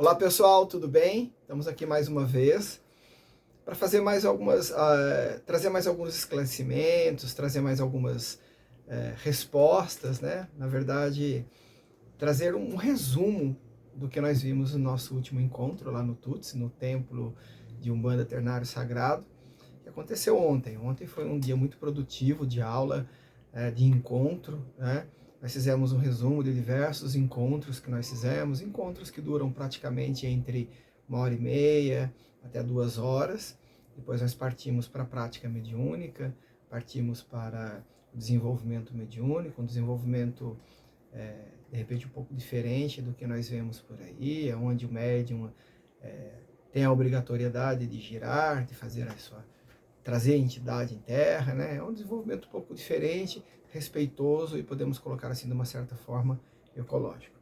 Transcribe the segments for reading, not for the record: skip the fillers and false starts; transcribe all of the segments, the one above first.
Olá pessoal, tudo bem? Estamos aqui mais uma vez para fazer mais algumas, trazer mais alguns esclarecimentos, trazer mais algumas respostas, né? Na verdade, trazer um resumo do que nós vimos no nosso último encontro lá no Tutsi, no templo de Umbanda Ternário Sagrado, que aconteceu ontem. Ontem foi um dia muito produtivo de aula, de encontro, né? Nós fizemos um resumo de diversos encontros que nós fizemos, encontros que duram praticamente entre 1h30 até 2 horas. Depois nós partimos para a prática mediúnica, partimos para o desenvolvimento mediúnico, um desenvolvimento de repente um pouco diferente do que nós vemos por aí, onde o médium tem a obrigatoriedade de girar, de fazer a sua trazer a entidade em terra, né? É um desenvolvimento um pouco diferente, respeitoso e podemos colocar assim de uma certa forma ecológico.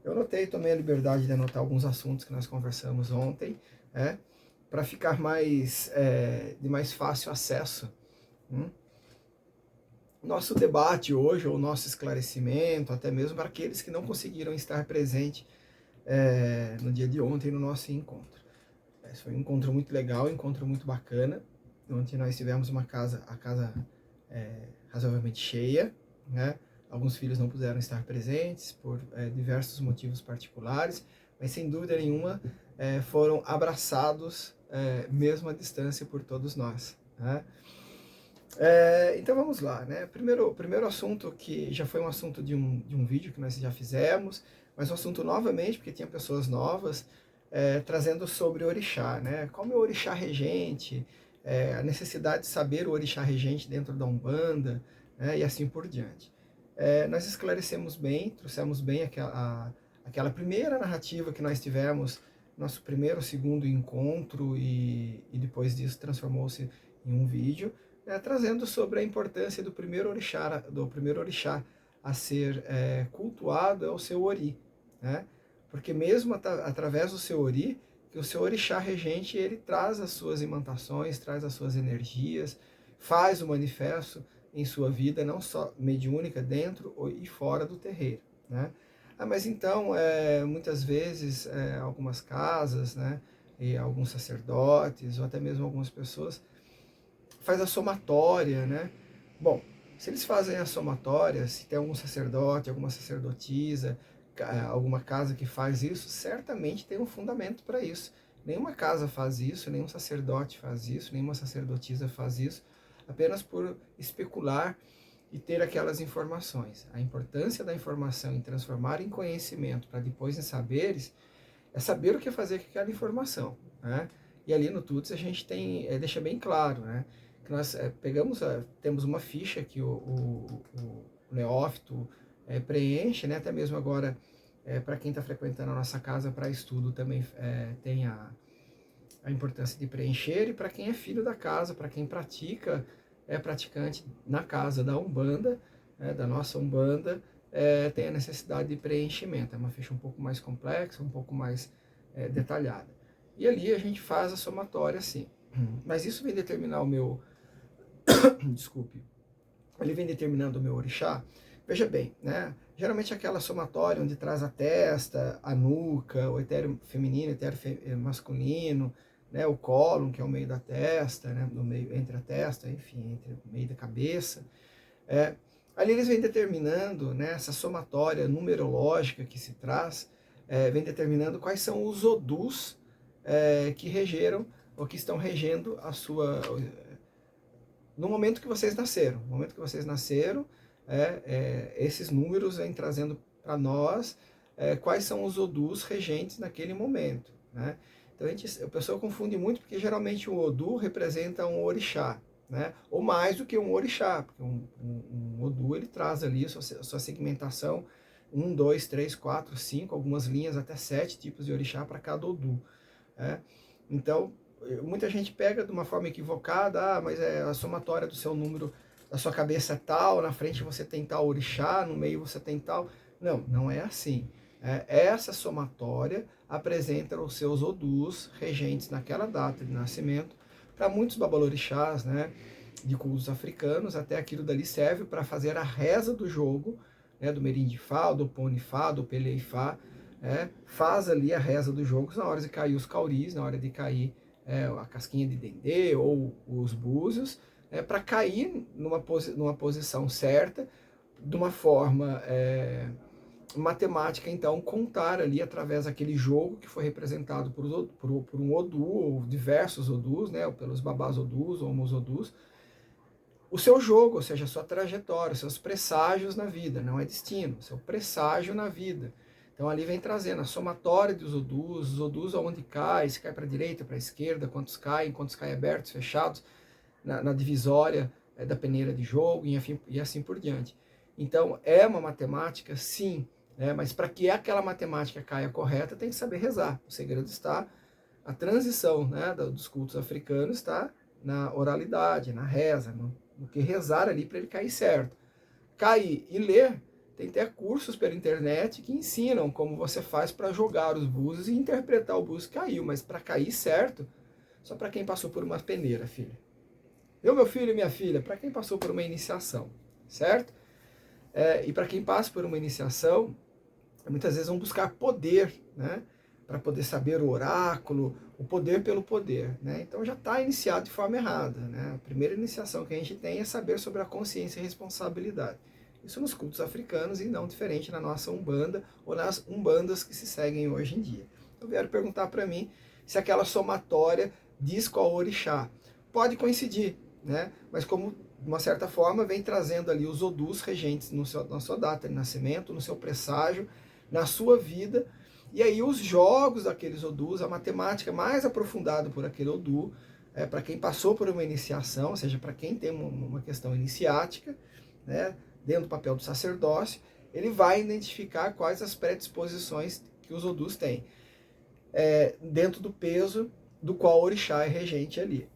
Eu anotei também a liberdade de anotar alguns assuntos que nós conversamos ontem, né? Para ficar mais de mais fácil acesso. Nosso debate hoje, ou nosso esclarecimento, até mesmo para aqueles que não conseguiram estar presente no dia de ontem no nosso encontro. Esse foi um encontro muito legal, um encontro muito bacana, onde nós tivemos a casa razoavelmente cheia, né? Alguns filhos não puderam estar presentes por diversos motivos particulares, mas sem dúvida nenhuma foram abraçados mesmo à distância por todos nós, né? Então vamos lá, né? Primeiro assunto que já foi um assunto de um vídeo que nós já fizemos, mas um assunto novamente, porque tinha pessoas novas, trazendo sobre o orixá, né? Como é o orixá regente, a necessidade de saber o orixá regente dentro da Umbanda, né? E assim por diante. Nós esclarecemos bem, trouxemos bem aquela primeira narrativa que nós tivemos, nosso primeiro, segundo encontro, e depois disso transformou-se em um vídeo, trazendo sobre a importância do primeiro orixá a ser cultuado é o seu ori, né? Porque mesmo através do seu ori, que o seu orixá regente, ele traz as suas imantações, traz as suas energias, faz o manifesto em sua vida, não só mediúnica, dentro e fora do terreiro, né? Mas então, muitas vezes, algumas casas, né, e alguns sacerdotes, ou até mesmo algumas pessoas, faz a somatória, né? Bom, se eles fazem a somatória, se tem algum sacerdote, alguma sacerdotisa, alguma casa que faz isso, certamente tem um fundamento para isso. Nenhuma casa faz isso, nenhum sacerdote faz isso, nenhuma sacerdotisa faz isso, apenas por especular e ter aquelas informações. A importância da informação em transformar em conhecimento para depois em saberes é saber o que fazer com aquela informação, né? E ali no Tuts a gente tem, deixa bem claro, né? Que nós temos uma ficha que o neófito preenche, né? Até mesmo agora, para quem está frequentando a nossa casa para estudo, também tem a importância de preencher, e para quem é filho da casa, para quem é praticante na casa da Umbanda, da nossa Umbanda, tem a necessidade de preenchimento. É uma ficha um pouco mais complexa, um pouco mais detalhada. E ali a gente faz a somatória assim. Mas isso vem determinar o meu... Desculpe. Ele vem determinando o meu orixá. Veja bem, né? Geralmente aquela somatória onde traz a testa, a nuca, o etéreo feminino, o etéreo masculino, né? O cólon, que é o meio da testa, né? No meio, entre a testa, enfim, entre o meio da cabeça. Ali eles vêm determinando, né, essa somatória numerológica que se traz, vem determinando quais são os odus que regeram, ou que estão regendo a sua... no momento que vocês nasceram. No momento que vocês nasceram, esses números vêm trazendo para nós quais são os odus regentes naquele momento, né? Então a pessoa confunde muito, porque geralmente o odu representa um orixá, né? Ou mais do que um orixá, porque um odu ele traz ali a sua segmentação, 1, 2, 3, 4, 5, algumas linhas até 7 tipos de orixá para cada odu, né? Então, muita gente pega de uma forma equivocada, mas é a somatória do seu número, da sua cabeça é tal, na frente você tem tal orixá, no meio você tem tal... Não, não é assim. Essa somatória apresenta os seus odus regentes naquela data de nascimento. Para muitos babalorixás, né, de cultos africanos, até aquilo dali serve para fazer a reza do jogo, né, do Merindifá, do Ponifá, do Peleifá, faz ali a reza dos jogos na hora de cair os cauris, na hora de cair a casquinha de dendê ou os búzios, para cair numa posição certa, de uma forma matemática, então, contar ali através daquele jogo que foi representado por um Odu, ou diversos Odus, né, ou pelos babás Odus, ou homos Odus, o seu jogo, ou seja, a sua trajetória, os seus presságios na vida, não é destino, seu presságio na vida. Então ali vem trazendo a somatória dos Odus, os Odus aonde cai, se cai para a direita, para a esquerda, quantos caem abertos, fechados, na divisória da peneira de jogo, e assim por diante. Então é uma matemática, sim, mas para que aquela matemática caia correta, tem que saber rezar. O segredo está, a transição dos cultos africanos está na oralidade, na reza, no que rezar ali para ele cair certo. Cair e ler, tem até cursos pela internet que ensinam como você faz para jogar os búzios e interpretar o búzio que caiu, mas para cair certo, só para quem passou por uma peneira, filho. Meu filho e minha filha, para quem passou por uma iniciação, certo? E para quem passa por uma iniciação, muitas vezes vão buscar poder, né? Para poder saber o oráculo, o poder pelo poder, né? Então já está iniciado de forma errada, né? A primeira iniciação que a gente tem é saber sobre a consciência e responsabilidade. Isso nos cultos africanos e não diferente na nossa Umbanda ou nas Umbandas que se seguem hoje em dia. Então vieram perguntar para mim se aquela somatória diz qual orixá. Pode coincidir, né? Mas como de uma certa forma vem trazendo ali os Odus regentes na sua data de nascimento, no seu presságio, na sua vida. E aí os jogos daqueles Odus, a matemática mais aprofundada por aquele Odu, para quem passou por uma iniciação, ou seja, para quem tem uma questão iniciática, né, dentro do papel do sacerdócio, ele vai identificar quais as predisposições que os Odus têm, dentro do peso do qual o orixá é regente ali.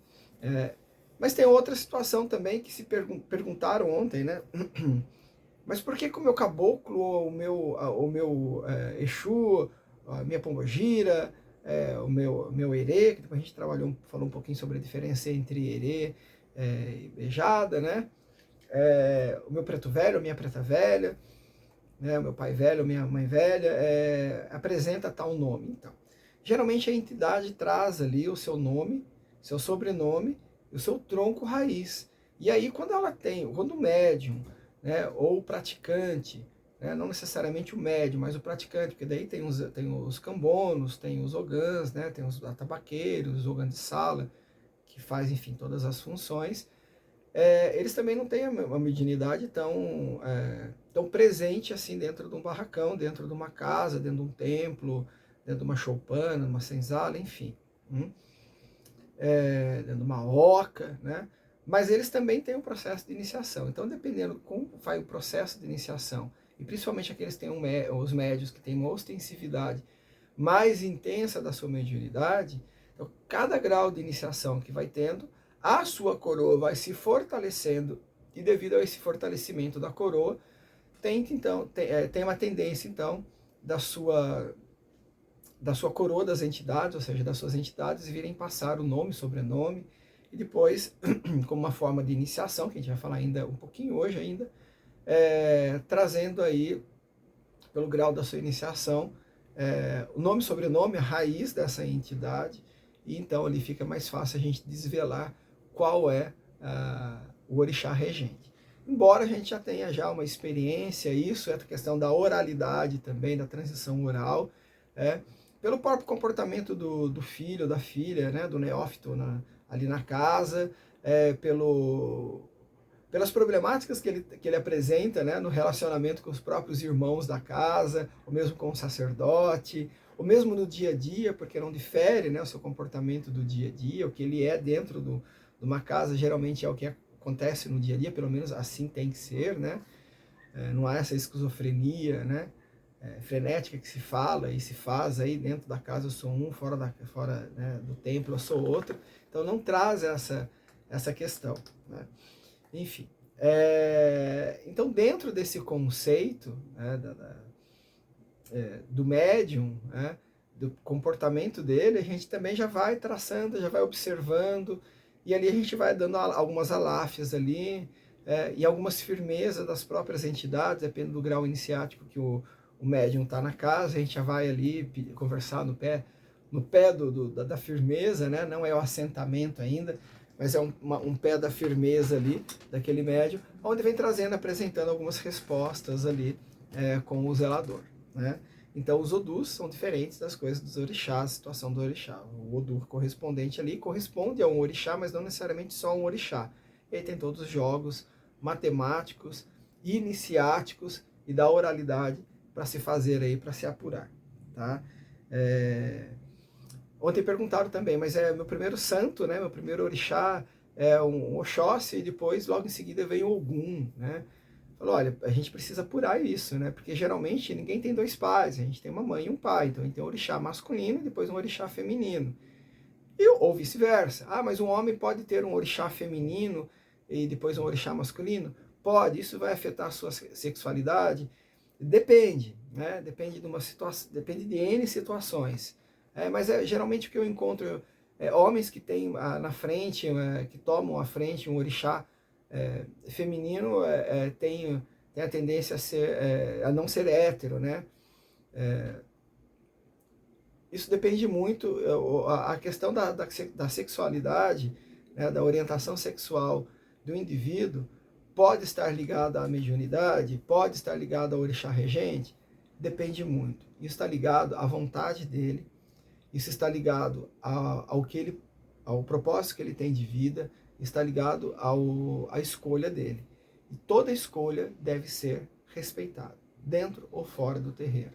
Mas tem outra situação também que se perguntaram ontem, né? Mas por que o meu caboclo, o meu Exu, a minha pombogira, o meu erê, que depois a gente falou um pouquinho sobre a diferença entre erê e beijada, né? O meu preto velho, a minha preta velha, né? O meu pai velho, a minha mãe velha, apresenta tal nome. Então, geralmente a entidade traz ali o seu nome, seu sobrenome e o seu tronco raiz. E aí quando o médium, né, ou o praticante, né, não necessariamente o médium, mas o praticante, porque daí tem os cambonos, tem os ogãs, né, tem os atabaqueiros, os ogãs de sala, que faz, enfim, todas as funções, eles também não têm uma mediunidade tão presente assim dentro de um barracão, dentro de uma casa, dentro de um templo, dentro de uma choupana, uma senzala, enfim. Dentro de uma oca, né? Mas eles também têm um processo de iniciação. Então, dependendo como vai o processo de iniciação, e principalmente aqueles que têm os médios que têm uma ostensividade mais intensa da sua mediunidade, então, cada grau de iniciação que vai tendo, a sua coroa vai se fortalecendo, e devido a esse fortalecimento da coroa, tem uma tendência, então, da sua coroa das entidades, ou seja, das suas entidades, virem passar o nome, sobrenome, e depois, como uma forma de iniciação, que a gente vai falar ainda um pouquinho hoje ainda, trazendo aí, pelo grau da sua iniciação, o nome, sobrenome, a raiz dessa entidade, e então ali fica mais fácil a gente desvelar qual é o orixá regente. Embora a gente já tenha uma experiência, isso é a questão da oralidade também, da transição oral, pelo próprio comportamento do filho, da filha, né, do neófito ali na casa, pelas problemáticas que ele apresenta, né, no relacionamento com os próprios irmãos da casa, ou mesmo com o sacerdote, ou mesmo no dia a dia, porque não difere, né, o seu comportamento do dia a dia, o que ele é dentro de uma casa, geralmente é o que acontece no dia a dia, pelo menos assim tem que ser, né? Não há essa esquizofrenia, né, frenética que se fala e se faz aí dentro da casa, eu sou um, fora né, do templo eu sou outro, então não traz essa questão, né? Enfim, então dentro desse conceito, né, do médium, né, do comportamento dele, a gente também já vai traçando, já vai observando, e ali a gente vai dando algumas aláfias ali, e algumas firmezas das próprias entidades, dependendo do grau iniciático que o o médium está na casa, a gente já vai ali conversar no pé da firmeza, né? Não é o assentamento ainda, mas é um pé da firmeza ali, daquele médium, onde vem trazendo, apresentando algumas respostas ali com o zelador, né? Então os odus são diferentes das coisas dos orixás, a situação do orixá. O odu correspondente ali corresponde a um orixá, mas não necessariamente só um orixá. Ele tem todos os jogos matemáticos, iniciáticos e da oralidade para se fazer aí, para se apurar, tá? Ontem perguntaram também, mas é meu primeiro santo, né? Meu primeiro orixá é um Oxóssi e depois logo em seguida vem o Ogum, né? Falou, olha, a gente precisa apurar isso, né? Porque geralmente ninguém tem dois pais, a gente tem uma mãe e um pai, então a gente tem um orixá masculino e depois um orixá feminino. Ou vice-versa. Ah, mas um homem pode ter um orixá feminino e depois um orixá masculino? Pode, isso vai afetar a sua sexualidade? Depende, né? Depende de uma situação, depende de N situações. Mas geralmente o que eu encontro homens que têm na frente, que tomam à frente um orixá feminino, tem a tendência a não ser hétero, né? Isso depende muito, a questão da sexualidade, né, da orientação sexual do indivíduo, pode estar ligada à mediunidade, pode estar ligada ao orixá regente, depende muito. Isso está ligado à vontade dele, isso está ligado ao propósito que ele tem de vida, está ligado à escolha dele. E toda escolha deve ser respeitada, dentro ou fora do terreiro.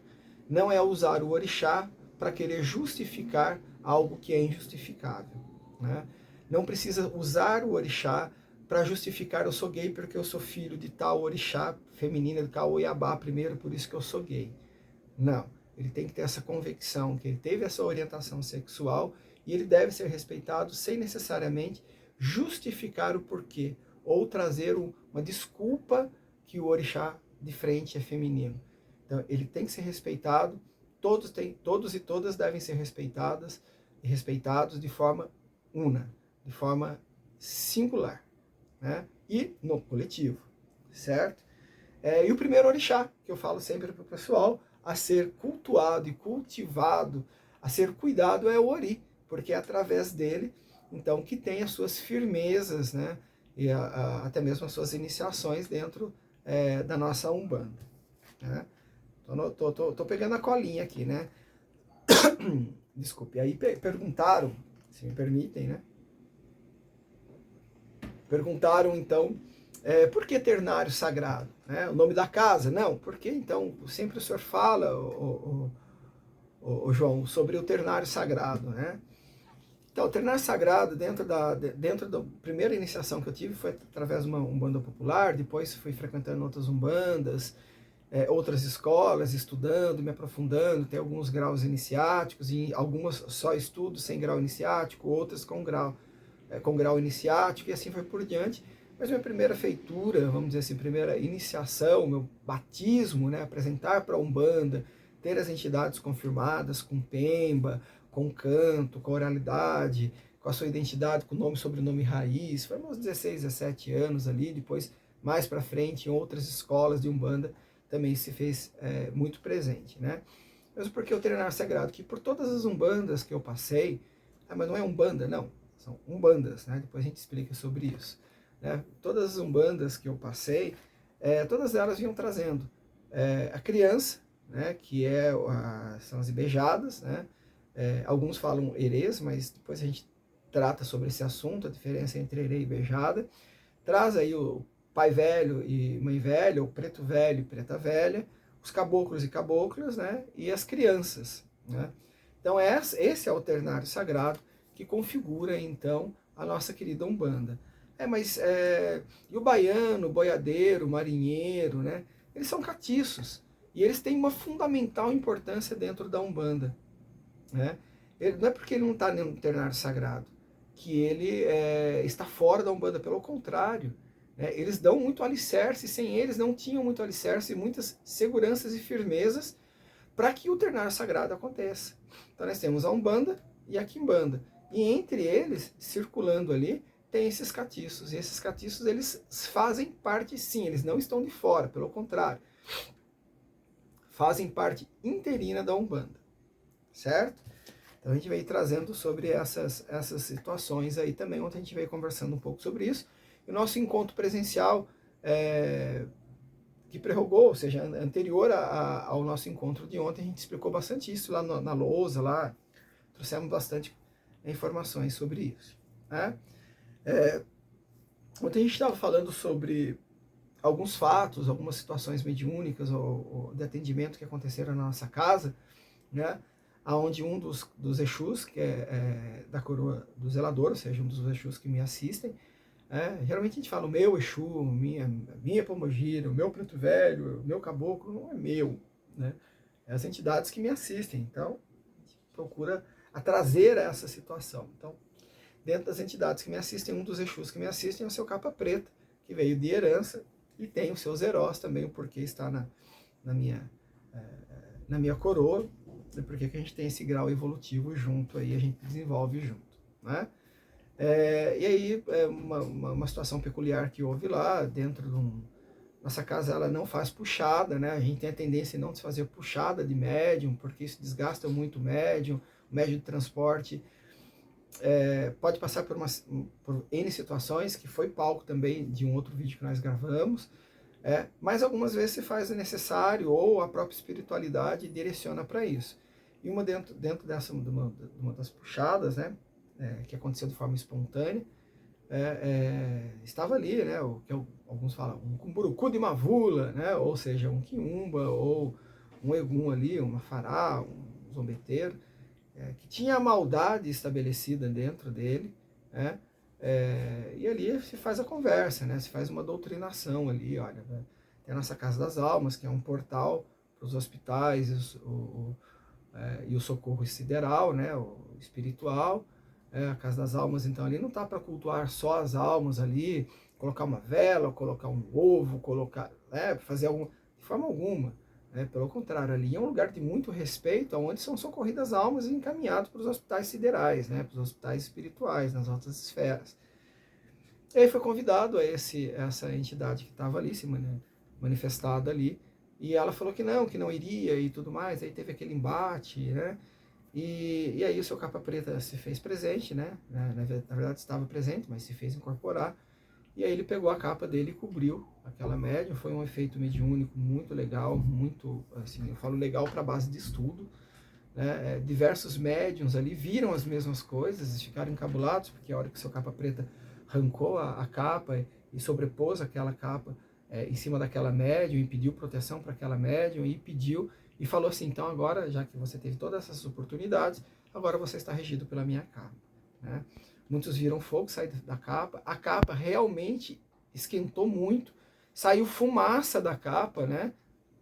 Não é usar o orixá para querer justificar algo que é injustificável, né? Não precisa usar o orixá para justificar eu sou gay porque eu sou filho de tal orixá feminina de Kauiabá primeiro, por isso que eu sou gay. Não, ele tem que ter essa convicção que ele teve essa orientação sexual e ele deve ser respeitado sem necessariamente justificar o porquê ou trazer uma desculpa que o orixá de frente é feminino. Então, ele tem que ser respeitado, todos e todas devem ser respeitadas e respeitados de forma una, de forma singular, né? E no coletivo, certo? E o primeiro orixá, que eu falo sempre para o pessoal, a ser cultuado e cultivado, a ser cuidado é o Ori, porque é através dele, então, que tem as suas firmezas, né? E até mesmo as suas iniciações dentro da nossa Umbanda, né? Tô pegando a colinha aqui, né? Desculpe. Aí perguntaram, se me permitem, né? Perguntaram, então, por que ternário sagrado? Né? O nome da casa? Não. Por que, então, sempre o senhor fala, o João, sobre o ternário sagrado, né? Então, o ternário sagrado, dentro da primeira iniciação que eu tive, foi através de uma umbanda popular, depois fui frequentando outras umbandas, outras escolas, estudando, me aprofundando, tem alguns graus iniciáticos, e algumas só estudo sem grau iniciático, outras com grau iniciático, e assim foi por diante. Mas minha primeira feitura, vamos dizer assim, primeira iniciação, meu batismo, né, apresentar para a Umbanda, ter as entidades confirmadas com pemba, com canto, com oralidade, com a sua identidade, com nome, sobrenome raiz, foi uns 16, 17 anos ali, depois mais para frente em outras escolas de Umbanda, também se fez muito presente, né? Mesmo porque o ternário sagrado, que por todas as umbandas que eu passei, mas não é umbanda, não, são umbandas, né? Depois a gente explica sobre isso, né? Todas as umbandas que eu passei, todas elas vinham trazendo a criança, né? Que são as ibejadas, né? Alguns falam herês, mas depois a gente trata sobre esse assunto, a diferença entre herê e beijada. Traz aí o pai velho e mãe velha, o preto velho e preta velha, os caboclos e caboclas, né? E as crianças, né? Então esse é o ternário sagrado que configura, então, a nossa querida Umbanda. E o baiano, o boiadeiro, o marinheiro, né? Eles são catiços e eles têm uma fundamental importância dentro da Umbanda, né? Não é porque ele não está no ternário sagrado que ele está fora da Umbanda, pelo contrário, né? Eles dão muito alicerce, sem eles não tinham muito alicerce e muitas seguranças e firmezas para que o ternário sagrado aconteça. Então nós temos a Umbanda e a Quimbanda, e entre eles, circulando ali, tem esses catiços, e esses catiços eles fazem parte sim, eles não estão de fora, pelo contrário, fazem parte interina da Umbanda, certo? Então a gente veio trazendo sobre essas situações aí também, ontem a gente veio conversando um pouco sobre isso. E o nosso encontro presencial que prorrogou, ou seja, anterior ao nosso encontro de ontem, a gente explicou bastante isso lá na lousa, lá trouxemos bastante informações sobre isso, né? Ontem a gente estava falando sobre alguns fatos, algumas situações mediúnicas ou de atendimento que aconteceram na nossa casa, né? Onde um dos Exus, que é da coroa do zelador, ou seja, um dos Exus que me assistem, geralmente a gente fala o meu Exu, minha Pombogira, o meu Preto Velho, o meu Caboclo, não é meu, né? É as entidades que me assistem, então a gente procura trazer essa situação. Então, dentro das entidades que me assistem, um dos Exus que me assistem é o seu Capa Preta, que veio de herança, e tem os seus Herós também, o porquê está na minha coroa, e porque que a gente tem esse grau evolutivo junto, aí a gente desenvolve junto, né? E aí, uma situação peculiar que houve lá, dentro de nossa casa ela não faz puxada, né? A gente tem a tendência em não fazer puxada de médium, porque isso desgasta muito o médium de transporte pode passar por N situações, que foi palco também de um outro vídeo que nós gravamos, mas algumas vezes se faz o necessário, ou a própria espiritualidade direciona para isso. E dentro dessa, de uma das puxadas, né, que aconteceu de forma espontânea, estava ali, né, o que alguns falam, um cumburucu de mavula, né, ou seja, um quiumba, ou um egum ali, uma fará, um zombeteiro, que tinha a maldade estabelecida dentro dele, né, e ali se faz a conversa, né, se faz uma doutrinação ali, olha, né, tem a nossa Casa das Almas, que é um portal para os hospitais e o socorro sideral, né, o espiritual. A Casa das Almas, então, ali não está para cultuar só as almas ali, colocar uma vela, colocar um ovo, fazer de forma alguma. Pelo contrário, ali é um lugar de muito respeito, onde são socorridas almas e encaminhados para os hospitais siderais, né, para os hospitais espirituais, nas altas esferas. E aí foi convidado essa entidade que estava ali, se manifestada ali, e ela falou que não iria e tudo mais, aí teve aquele embate, né, e aí o seu Capa Preta se fez presente, né, na verdade estava presente, mas se fez incorporar, e aí ele pegou a capa dele e cobriu aquela médium. Foi um efeito mediúnico muito legal, muito, assim, eu falo legal para base de estudo, né? Diversos médiums ali viram as mesmas coisas e ficaram encabulados, porque a hora que o seu Capa Preta arrancou a capa e sobrepôs aquela capa em cima daquela médium e pediu proteção para aquela médium e falou assim, então agora, já que você teve todas essas oportunidades, agora você está regido pela minha capa, né? Muitos viram fogo sair da capa, a capa realmente esquentou muito, saiu fumaça da capa, né?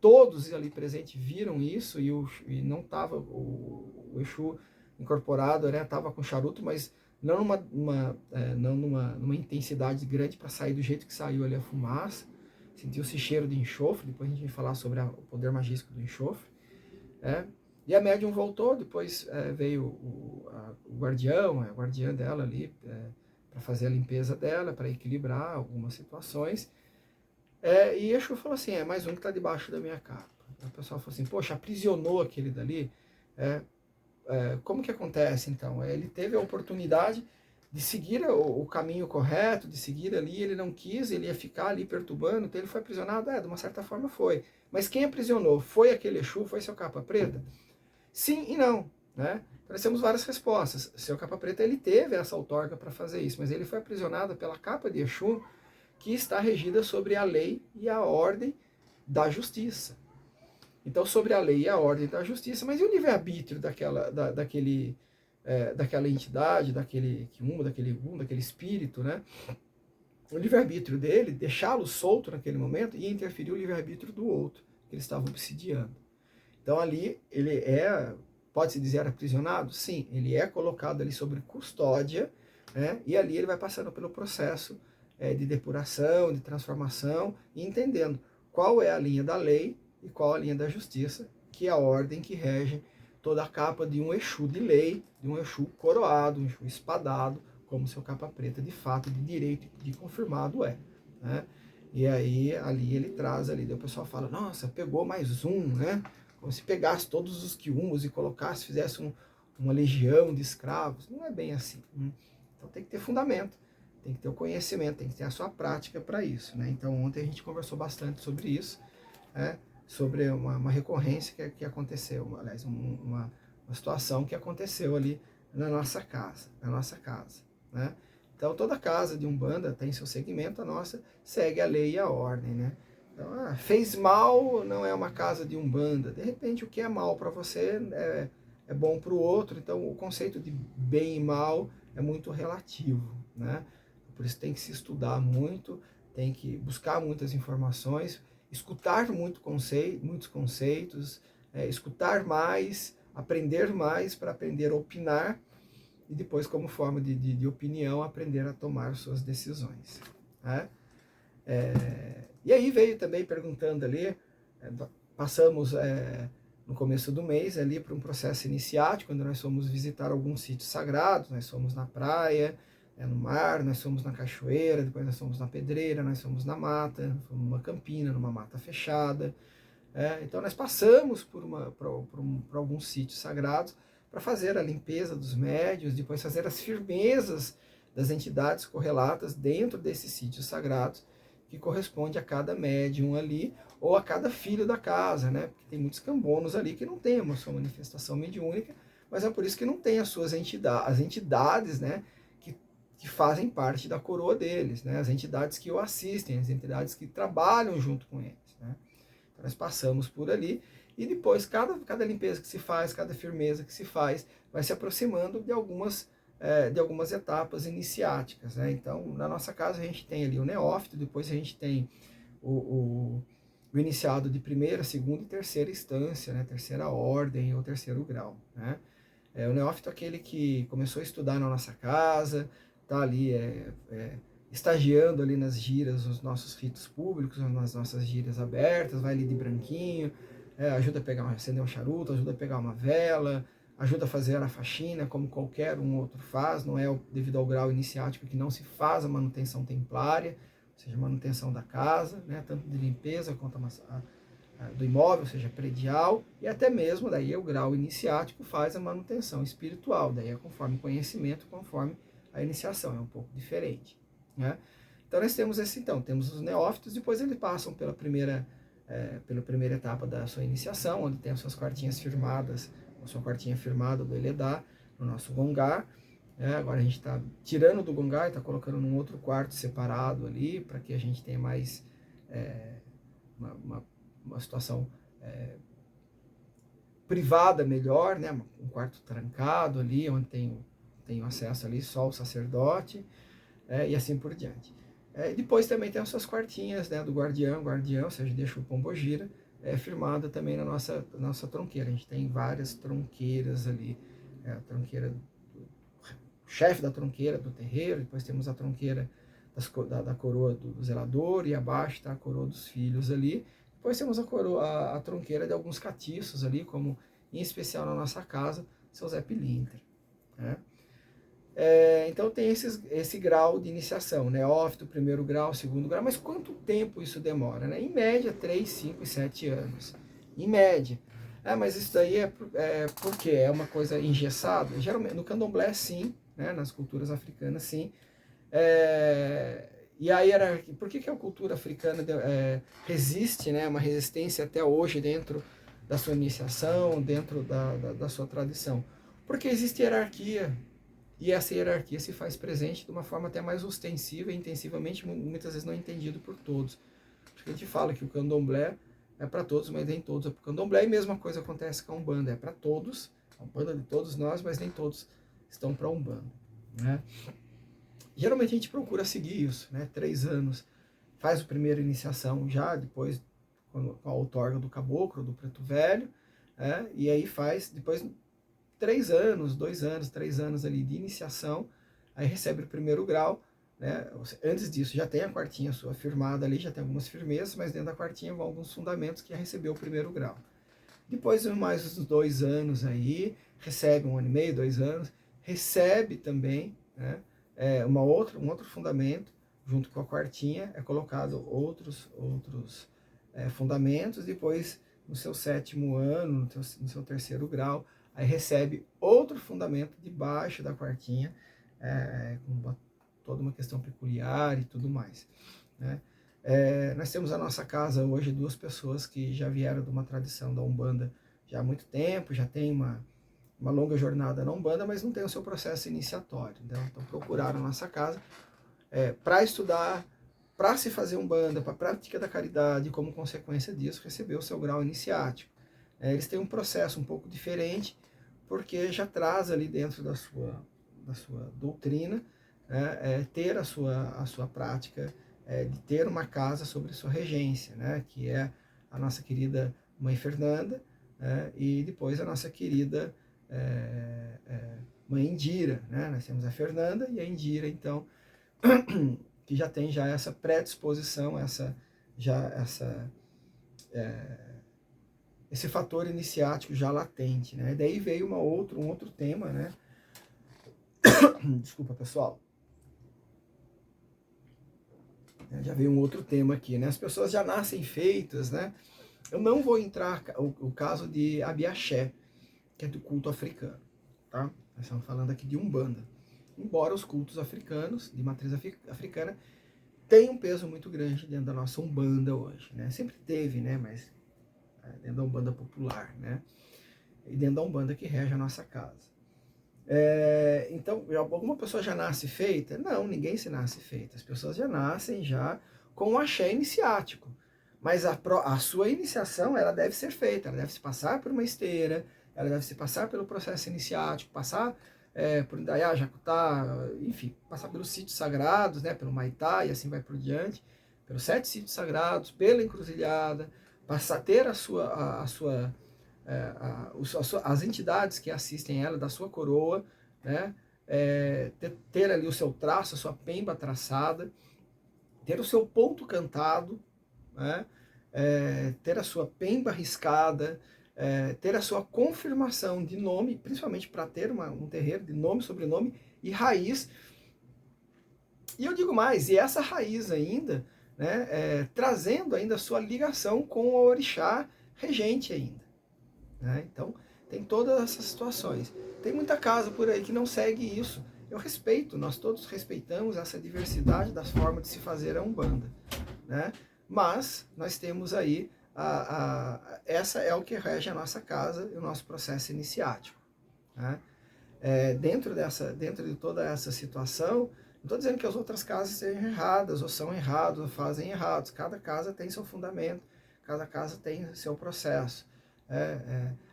Todos ali presentes viram isso e não estava o Exu incorporado, né? Estava com charuto, mas não numa intensidade grande para sair do jeito que saiu ali a fumaça. Sentiu-se cheiro de enxofre, depois a gente vai falar sobre o poder magístico do enxofre. E a médium voltou, depois veio o guardião, a guardiã dela ali, para fazer a limpeza dela, para equilibrar algumas situações. E Exu falou assim, mais um que está debaixo da minha capa. O pessoal falou assim, poxa, aprisionou aquele dali. Como que acontece então? Ele teve a oportunidade de seguir o caminho correto, de seguir ali, ele não quis, ele ia ficar ali perturbando, então ele foi aprisionado? De uma certa forma foi. Mas quem aprisionou? Foi aquele Exu? Foi seu Capa Preta? Sim e não, né? Então, nós temos várias respostas. Seu Capa Preta, ele teve essa outorga para fazer isso, mas ele foi aprisionado pela capa de Exu, que está regida sobre a lei e a ordem da justiça. Então, sobre a lei e a ordem da justiça, mas e o livre-arbítrio daquela entidade, daquele quiumba, daquele espírito, né? O livre-arbítrio dele, deixá-lo solto naquele momento, ia interferir o livre-arbítrio do outro, que ele estava obsidiando. Então ali ele pode-se dizer aprisionado? Sim, ele é colocado ali sob custódia, né? E ali ele vai passando pelo processo de depuração, de transformação, e entendendo qual é a linha da lei e qual a linha da justiça, que é a ordem que rege toda a capa de um Exu de lei, de um Exu coroado, um Exu espadado, como seu Capa Preta de fato, de direito, de confirmado né? E aí ali ele traz ali, o pessoal fala, nossa, pegou mais um, né? como se pegasse todos os quiumbos e colocasse, fizesse uma legião de escravos. Não é bem assim. Então tem que ter fundamento, tem que ter o conhecimento, tem que ter a sua prática para isso, né? Então ontem a gente conversou bastante sobre isso, né? Sobre uma recorrência que aconteceu, aliás, uma situação que aconteceu ali na nossa casa, né? Então toda casa de Umbanda tem seu segmento, a nossa segue a lei e a ordem, né? Então, fez mal, não é uma casa de Umbanda. De repente o que é mal para você é bom para o outro, então o conceito de bem e mal é muito relativo, né? Por isso tem que se estudar muito, tem que buscar muitas informações, escutar muitos conceitos, escutar mais, aprender mais para aprender a opinar e depois, como forma de opinião, aprender a tomar suas decisões, né? E aí veio também perguntando ali, passamos no começo do mês ali para um processo iniciático, quando nós fomos visitar alguns sítios sagrados, nós fomos na praia, no mar, nós fomos na cachoeira, depois nós fomos na pedreira, nós fomos na mata, fomos numa campina, numa mata fechada. Então nós passamos por alguns sítios sagrados para fazer a limpeza dos médiuns, depois fazer as firmezas das entidades correlatas dentro desses sítios sagrados, que corresponde a cada médium ali, ou a cada filho da casa, né? Porque tem muitos cambonos ali que não tem uma sua manifestação mediúnica, mas é por isso que não tem as suas entidades, as entidades, né? Que fazem parte da coroa deles, né? As entidades que o assistem, as entidades que trabalham junto com eles, né? Então nós passamos por ali e depois cada limpeza que se faz, cada firmeza que se faz, vai se aproximando de algumas etapas iniciáticas, né? Então, na nossa casa a gente tem ali o neófito, depois a gente tem o iniciado de primeira, segunda e terceira instância, né? Terceira ordem ou terceiro grau, né? O neófito é aquele que começou a estudar na nossa casa, está ali estagiando ali nas giras, os nossos ritos públicos, nas nossas giras abertas, vai ali de branquinho, ajuda a acender um charuto, ajuda a pegar uma vela, ajuda a fazer a faxina, como qualquer um outro faz, não é devido ao grau iniciático que não se faz a manutenção templária, ou seja, a manutenção da casa, né, tanto de limpeza quanto do imóvel, ou seja, predial, e até mesmo daí o grau iniciático faz a manutenção espiritual, daí é conforme o conhecimento, conforme a iniciação, é um pouco diferente, né? Então nós temos temos os neófitos, depois eles passam pela primeira etapa da sua iniciação, onde tem as suas quartinhas firmadas, a sua quartinha firmada do Eledá, no nosso Gongá. Agora a gente está tirando do Gongá e está colocando num outro quarto separado ali, para que a gente tenha mais uma situação privada melhor, né? Um quarto trancado ali, onde tem acesso ali só o sacerdote, e assim por diante. Depois também tem as suas quartinhas, né, do guardião, ou seja, deixa o pombogira, firmada também na nossa tronqueira. A gente tem várias tronqueiras ali, a tronqueira o chefe da tronqueira do terreiro, depois temos a tronqueira da coroa do zelador, e abaixo está a coroa dos filhos ali. Depois temos a tronqueira de alguns catiços ali, como em especial na nossa casa, seu Zé Pilintra, né? Então tem esse grau de iniciação, neófito, primeiro grau, segundo grau, mas quanto tempo isso demora, né? Em média, 3, 5 e 7 anos. Em média. Mas isso daí porque é uma coisa engessada? Geralmente, no candomblé, sim, né? Nas culturas africanas, sim. E a hierarquia, por que a cultura africana resiste, né? Uma resistência até hoje dentro da sua iniciação, dentro da sua tradição? Porque existe hierarquia. E essa hierarquia se faz presente de uma forma até mais ostensiva e intensivamente, muitas vezes não entendido por todos. Porque a gente fala que o candomblé é para todos, mas nem todos é para o candomblé. E a mesma coisa acontece com a Umbanda, é para todos, a Umbanda de todos nós, mas nem todos estão para a Umbanda, né? Geralmente a gente procura seguir isso, né? 3 anos, faz a primeira iniciação já, depois com a outorga do caboclo, do preto velho, e aí faz, depois 3 anos, 2 anos, 3 anos ali de iniciação, aí recebe o primeiro grau, né? Antes disso já tem a quartinha sua firmada ali, já tem algumas firmezas, mas dentro da quartinha vão alguns fundamentos que já recebeu o primeiro grau. Depois mais uns 2 anos aí, recebe 1 ano e meio, 2 anos, recebe também, né, um outro fundamento, junto com a quartinha, é colocado outros fundamentos, depois no seu 7º ano, no seu 3º grau, aí recebe outro fundamento debaixo da quartinha, com toda uma questão peculiar e tudo mais, né? Nós temos na nossa casa hoje 2 pessoas que já vieram de uma tradição da Umbanda já há muito tempo, já tem uma longa jornada na Umbanda, mas não tem o seu processo iniciatório. Então procuraram a nossa casa para estudar, para se fazer Umbanda, para a prática da caridade, e como consequência disso, receber o seu grau iniciático. Eles têm um processo um pouco diferente, porque já traz ali dentro da sua doutrina, ter a sua prática, de ter uma casa sobre sua regência, né, que é a nossa querida Mãe Fernanda, e depois a nossa querida Mãe Indira, né? Nós temos a Fernanda e a Indira, então, que já tem já essa predisposição, esse fator iniciático já latente, né? E daí veio um outro tema, né? Desculpa, pessoal. Já veio um outro tema aqui, né? As pessoas já nascem feitas, né? Eu não vou entrar o caso de Abiaxé, que é do culto africano, tá? Nós estamos falando aqui de Umbanda. Embora os cultos africanos, de matriz africana, tenham um peso muito grande dentro da nossa Umbanda hoje, né? Sempre teve, né? Mas dentro da Umbanda popular, né? E dentro da Umbanda que rege a nossa casa. Então, alguma pessoa já nasce feita? Não, ninguém se nasce feita. As pessoas já nascem já com o axé iniciático. Mas a sua iniciação, ela deve ser feita, ela deve se passar por uma esteira, ela deve se passar pelo processo iniciático, passar por Indaiá, Jacutá, enfim, passar pelos sítios sagrados, né, pelo Maitá e assim vai por diante, pelos 7 sítios sagrados, pela encruzilhada, ter as entidades que assistem ela, da sua coroa, né, ter ali o seu traço, a sua pemba traçada, ter o seu ponto cantado, né, ter a sua pemba riscada, ter a sua confirmação de nome, principalmente para ter um terreiro de nome, sobrenome e raiz. E eu digo mais, e essa raiz ainda, né, trazendo ainda a sua ligação com o orixá regente ainda, né? Então, tem todas essas situações. Tem muita casa por aí que não segue isso. Eu respeito, nós todos respeitamos essa diversidade das formas de se fazer a Umbanda, né? Mas nós temos aí, essa é o que rege a nossa casa e o nosso processo iniciático, né? Dentro de toda essa situação, não estou dizendo que as outras casas sejam erradas, ou são erradas, ou fazem errados. Cada casa tem seu fundamento, cada casa tem seu processo.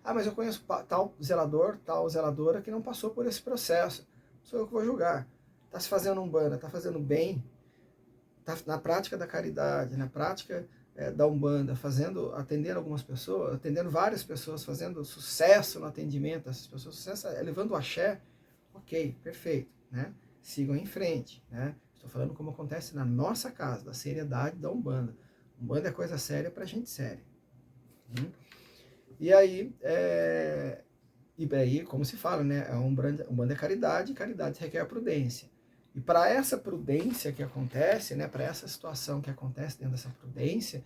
Mas eu conheço tal zelador, tal zeladora que não passou por esse processo. Sou eu que vou julgar. Está se fazendo Umbanda, está fazendo bem, está na prática da caridade, na prática da Umbanda, atendendo algumas pessoas, atendendo várias pessoas, fazendo sucesso no atendimento, essas pessoas, sucesso, elevando o axé, ok, perfeito, né? Sigam em frente, né? Estou falando como acontece na nossa casa, da seriedade da Umbanda. Umbanda é coisa séria para gente séria. E aí, como se fala, né? Umbanda é caridade, e caridade requer prudência. E para essa prudência que acontece, né, para essa situação que acontece dentro dessa prudência,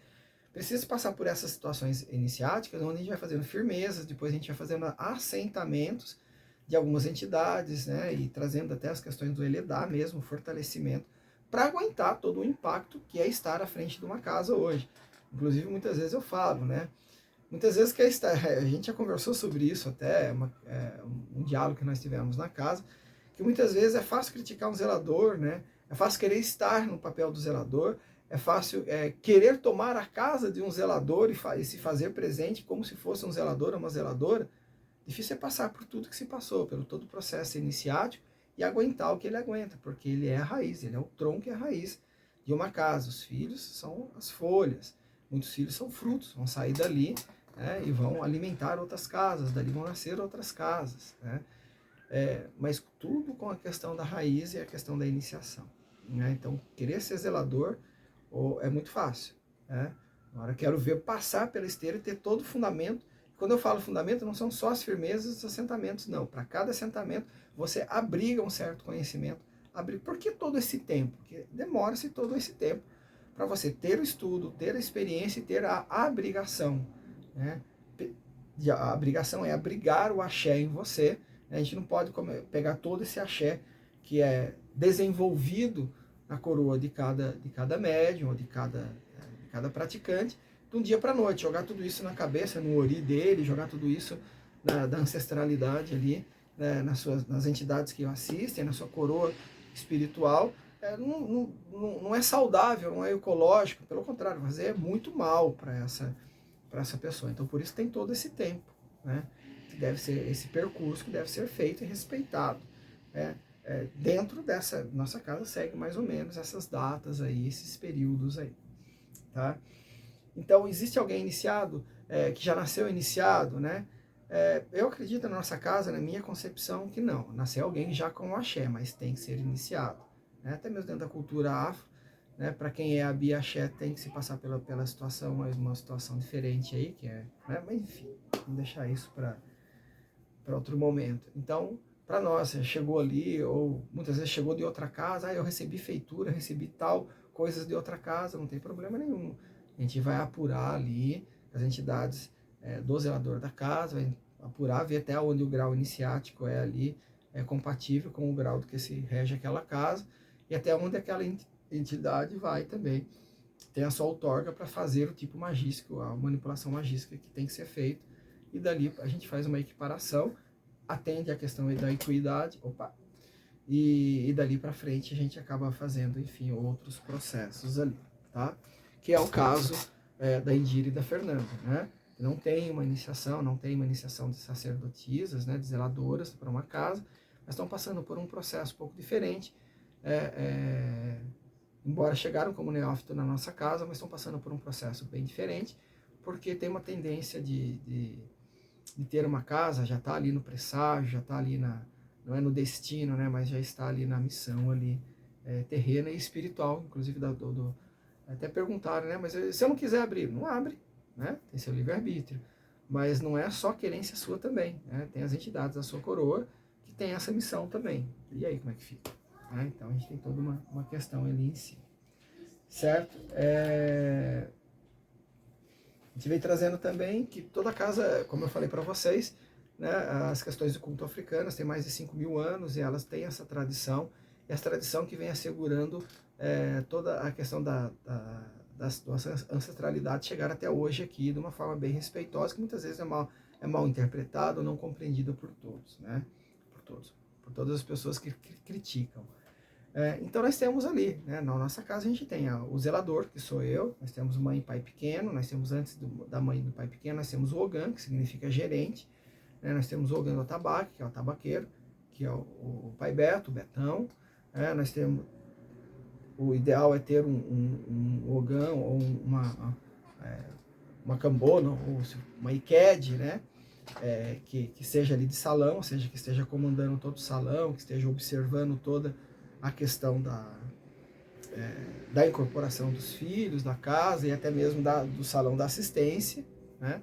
precisa passar por essas situações iniciáticas, onde a gente vai fazendo firmezas, depois a gente vai fazendo assentamentos de algumas entidades, né, e trazendo até as questões do Eledá mesmo, fortalecimento, para aguentar todo o impacto que é estar à frente de uma casa hoje. Inclusive, muitas vezes eu falo, né, muitas vezes a gente já conversou sobre isso até, um diálogo que nós tivemos na casa, que muitas vezes é fácil criticar um zelador, né? É fácil querer estar no papel do zelador, é fácil querer tomar a casa de um zelador e se fazer presente como se fosse um zelador ou uma zeladora. Difícil é passar por tudo que se passou, pelo todo o processo iniciático e aguentar o que ele aguenta, porque ele é a raiz, ele é o tronco e a raiz de uma casa. Os filhos são as folhas, muitos filhos são frutos, vão sair dali, né, e vão alimentar outras casas, dali vão nascer outras casas, né? Mas tudo com a questão da raiz e a questão da iniciação, né? Então, querer ser zelador é muito fácil, né? Agora, quero ver passar pela esteira e ter todo o fundamento. Quando eu falo fundamento, não são só as firmezas dos assentamentos, não. Para cada assentamento, você abriga um certo conhecimento. Por que todo esse tempo? Porque demora-se todo esse tempo para você ter o estudo, ter a experiência e ter a abrigação. né? A obrigação é abrigar o axé em você. A gente não pode pegar todo esse axé que é desenvolvido na coroa de cada médium, ou de cada praticante, de um dia para a noite, jogar tudo isso na cabeça, no ori dele, jogar tudo isso da ancestralidade ali, né, nas entidades que o assistem, na sua coroa espiritual. Não é saudável, não é ecológico, pelo contrário, fazer muito mal para essa pessoa. Então, por isso tem todo esse tempo, né? Que deve ser esse percurso que deve ser feito e respeitado. Né? Dentro dessa nossa casa segue mais ou menos essas datas aí, esses períodos aí, tá? Então, existe alguém iniciado, que já nasceu iniciado, né? Eu acredito na nossa casa, na minha concepção, que não. Nasceu alguém já com o axé, mas tem que ser iniciado. Né? Até mesmo dentro da cultura afro, né? Para quem é abi-axé, tem que se passar pela situação, mas uma situação diferente aí, que é... Né? Mas, enfim, vamos deixar isso para outro momento. Então, para nós, chegou ali, ou muitas vezes chegou de outra casa, eu recebi feitura, recebi tal, coisas de outra casa, não tem problema nenhum. A gente vai apurar ali as entidades do zelador da casa, vai apurar, ver até onde o grau iniciático é ali, compatível com o grau do que se rege aquela casa, e até onde aquela entidade vai também. Tem a sua outorga para fazer o tipo magístico, a manipulação magística que tem que ser feita, e dali a gente faz uma equiparação, atende a questão da equidade, e dali para frente a gente acaba fazendo, enfim, outros processos ali, tá? Que é o caso da Indira e da Fernanda, né? Não tem uma iniciação de sacerdotisas, né, de zeladoras para uma casa, mas estão passando por um processo um pouco diferente, embora chegaram como neófito na nossa casa, mas estão passando por um processo bem diferente, porque tem uma tendência de ter uma casa, já está ali no presságio, já está ali não é no destino, né, mas já está ali na missão ali, terrena e espiritual, inclusive até perguntaram, né, mas se eu não quiser abrir, não abre, né, tem seu livre-arbítrio, mas não é só querência sua também, né, tem as entidades da sua coroa que tem essa missão também, e aí como é que fica? Então a gente tem toda uma questão ali em si, certo? A gente vem trazendo também que toda casa, como eu falei para vocês, né, as questões do culto africanas têm mais de 5.000 anos e elas têm essa tradição, e essa tradição que vem assegurando toda a questão da ancestralidade chegar até hoje aqui de uma forma bem respeitosa, que muitas vezes é mal interpretada ou não compreendida por todos, né? Por todas as pessoas que criticam. Então nós temos ali, né, na nossa casa a gente tem o zelador, que sou eu, nós temos mãe e pai pequeno, nós temos antes da mãe e do pai pequeno, nós temos o Ogan, que significa gerente, né, nós temos o Ogan do tabaco, que é o tabaqueiro, que é o pai Beto, o Betão, nós temos, o ideal é ter um Ogan ou uma cambona, ou uma Iked, né, que seja ali de salão, ou seja, que esteja comandando todo o salão, que esteja observando toda a questão da incorporação dos filhos, da casa e até mesmo do salão da assistência, né?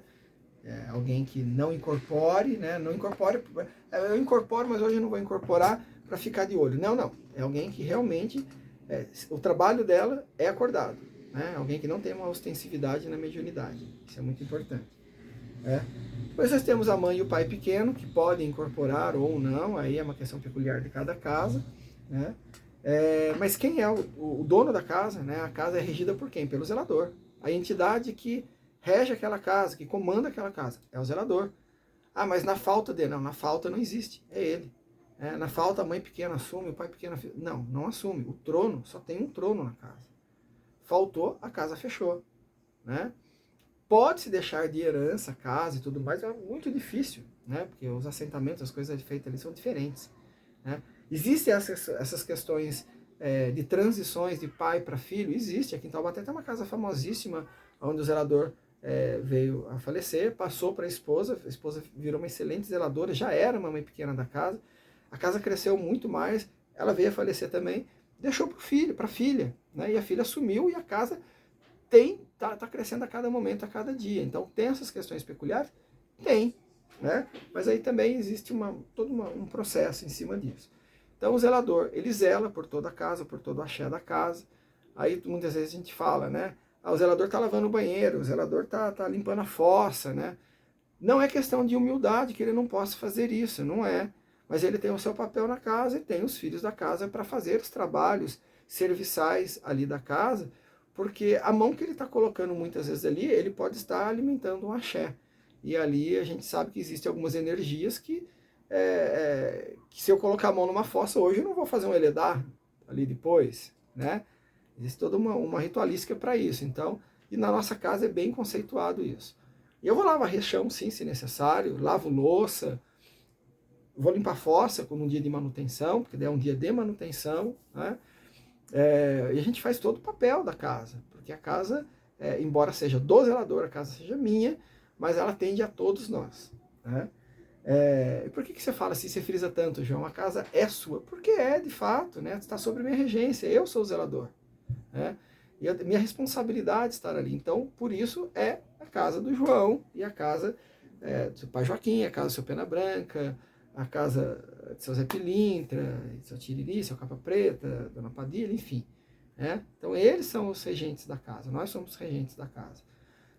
Alguém que não incorpore, né? Não incorpore, eu incorporo, mas hoje eu não vou incorporar para ficar de olho. Não. É alguém que realmente, o trabalho dela é acordado, né? Alguém que não tem uma ostensividade na mediunidade. Isso é muito importante. Depois nós temos a mãe e o pai pequeno, que podem incorporar ou não, aí é uma questão peculiar de cada casa, né? Mas quem é o dono da casa, né? A casa é regida por quem? Pelo zelador. A entidade que rege aquela casa, que comanda aquela casa, é o zelador. Mas na falta dele, não, na falta não existe, é ele. Na falta a mãe pequena assume, o pai pequeno... Não assume. O trono, só tem um trono na casa. Faltou, a casa fechou, né? Pode-se deixar de herança a casa e tudo mais, é muito difícil, né? Porque os assentamentos, as coisas feitas ali são diferentes, né? Existem essas questões de transições de pai para filho? Existe. Aqui em Taubaté tem uma casa famosíssima, onde o zelador veio a falecer, passou para a esposa virou uma excelente zeladora, já era uma mãe pequena da casa, a casa cresceu muito mais, ela veio a falecer também, deixou para o filho, para a filha, né? E a filha assumiu e a casa tá crescendo a cada momento, a cada dia. Então tem essas questões peculiares? Tem, né? Mas aí também existe todo um processo em cima disso. Então o zelador, ele zela por toda a casa, por todo o axé da casa. Aí muitas vezes a gente fala, né? Ah, o zelador está lavando o banheiro, o zelador tá limpando a fossa, né? Não é questão de humildade que ele não possa fazer isso, não é. Mas ele tem o seu papel na casa e tem os filhos da casa para fazer os trabalhos serviçais ali da casa, porque a mão que ele está colocando muitas vezes ali, ele pode estar alimentando um axé. E ali a gente sabe que existem algumas energias que se eu colocar a mão numa fossa hoje, eu não vou fazer um eledar ali depois, né? Existe toda uma ritualística para isso. Então, e na nossa casa é bem conceituado isso. E eu vou lavar chão, sim, se necessário, lavo louça, vou limpar a fossa como um dia de manutenção, porque daí é um dia de manutenção, né? E a gente faz todo o papel da casa, porque a casa, embora seja do zelador, a casa seja minha, mas ela atende a todos nós, né? E por que você fala assim, você frisa tanto, João? A casa é sua. Porque é, de fato, né? Está sob minha regência, eu sou o zelador, né? E minha responsabilidade estar ali. Então, por isso é a casa do João e a casa do seu pai Joaquim, a casa do seu Pena Branca, a casa de seu Zé Pilintra, de seu Tiriri, seu Capa Preta, Dona Padilha, enfim, né? Então, eles são os regentes da casa, nós somos os regentes da casa.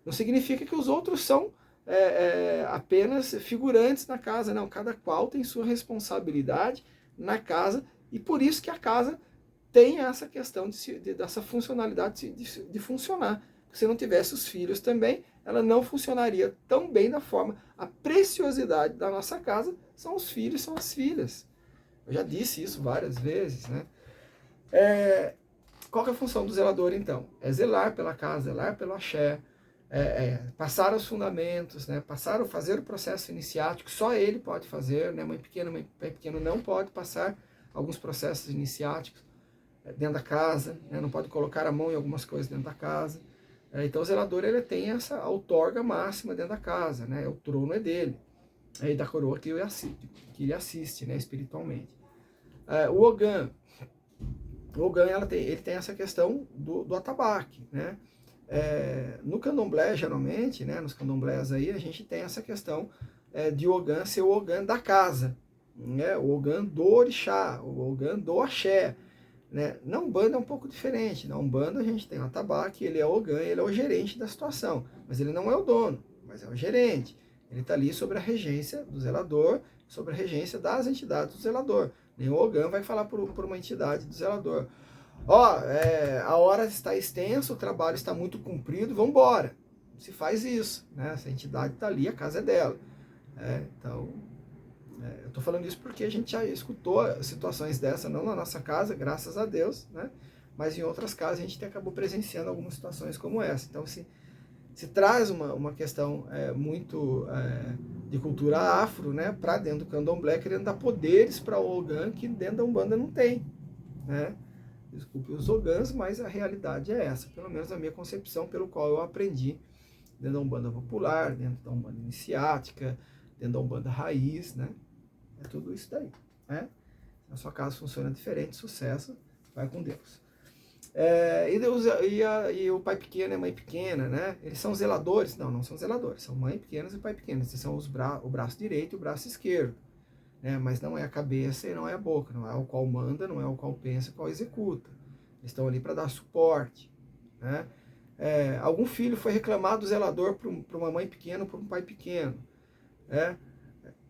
Não significa que os outros são apenas figurantes na casa, não. Cada qual tem sua responsabilidade na casa e por isso que a casa tem essa questão dessa funcionalidade de funcionar. Se não tivesse os filhos também, ela não funcionaria tão bem da forma. A preciosidade da nossa casa são os filhos, são as filhas. Eu já disse isso várias vezes, né? Qual que é a função do zelador, então? É zelar pela casa, zelar pelo axé, passar os fundamentos, né? Fazer o processo iniciático, só ele pode fazer, né? Mãe pequena não pode passar alguns processos iniciáticos dentro da casa, né? Não pode colocar a mão em algumas coisas dentro da casa. Então o zelador ele tem essa outorga máxima dentro da casa, né? O trono é dele, e da coroa que ele assiste, né? Espiritualmente. O Ogã ele tem essa questão do atabaque, né? No candomblé, geralmente, né, nos candomblés aí, a gente tem essa questão de Ogã ser o Ogã da casa, né, o Ogã do orixá, o Ogã do axé. Né? Na Umbanda é um pouco diferente. Na Umbanda a gente tem o atabaque, ele é o Ogã, ele é o gerente da situação, mas ele não é o dono, mas é o gerente. Ele está ali sobre a regência do zelador, sobre a regência das entidades do zelador. Nenhum Ogã vai falar por uma entidade do zelador. A hora está extensa, o trabalho está muito comprido, vamos embora. Se faz isso, né? Essa entidade está ali, a casa é dela. Então, eu estou falando isso porque a gente já escutou situações dessa, não na nossa casa, graças a Deus, né? Mas em outras casas a gente acabou presenciando algumas situações como essa. Então, se traz uma questão muito de cultura afro, né, para dentro do candomblé, querendo dar poderes para o Ogã que dentro da Umbanda não tem, né? Desculpe os Ogãs, mas a realidade é essa, pelo menos a minha concepção, pelo qual eu aprendi dentro da Umbanda popular, dentro da Umbanda iniciática, dentro da Umbanda raiz, né? É tudo isso daí, né? A sua casa funciona diferente, sucesso, vai com Deus. E o pai pequeno e a mãe pequena, né? Eles são zeladores? Não são zeladores, são mãe pequenas e pai pequeno. Esses são o braço direito e o braço esquerdo. Né? Mas não é a cabeça e não é a boca, não é o qual manda, não é o qual pensa, o qual executa. Eles estão ali para dar suporte. Né? Algum filho foi reclamar do zelador para uma mãe pequena ou para um pai pequeno. Né?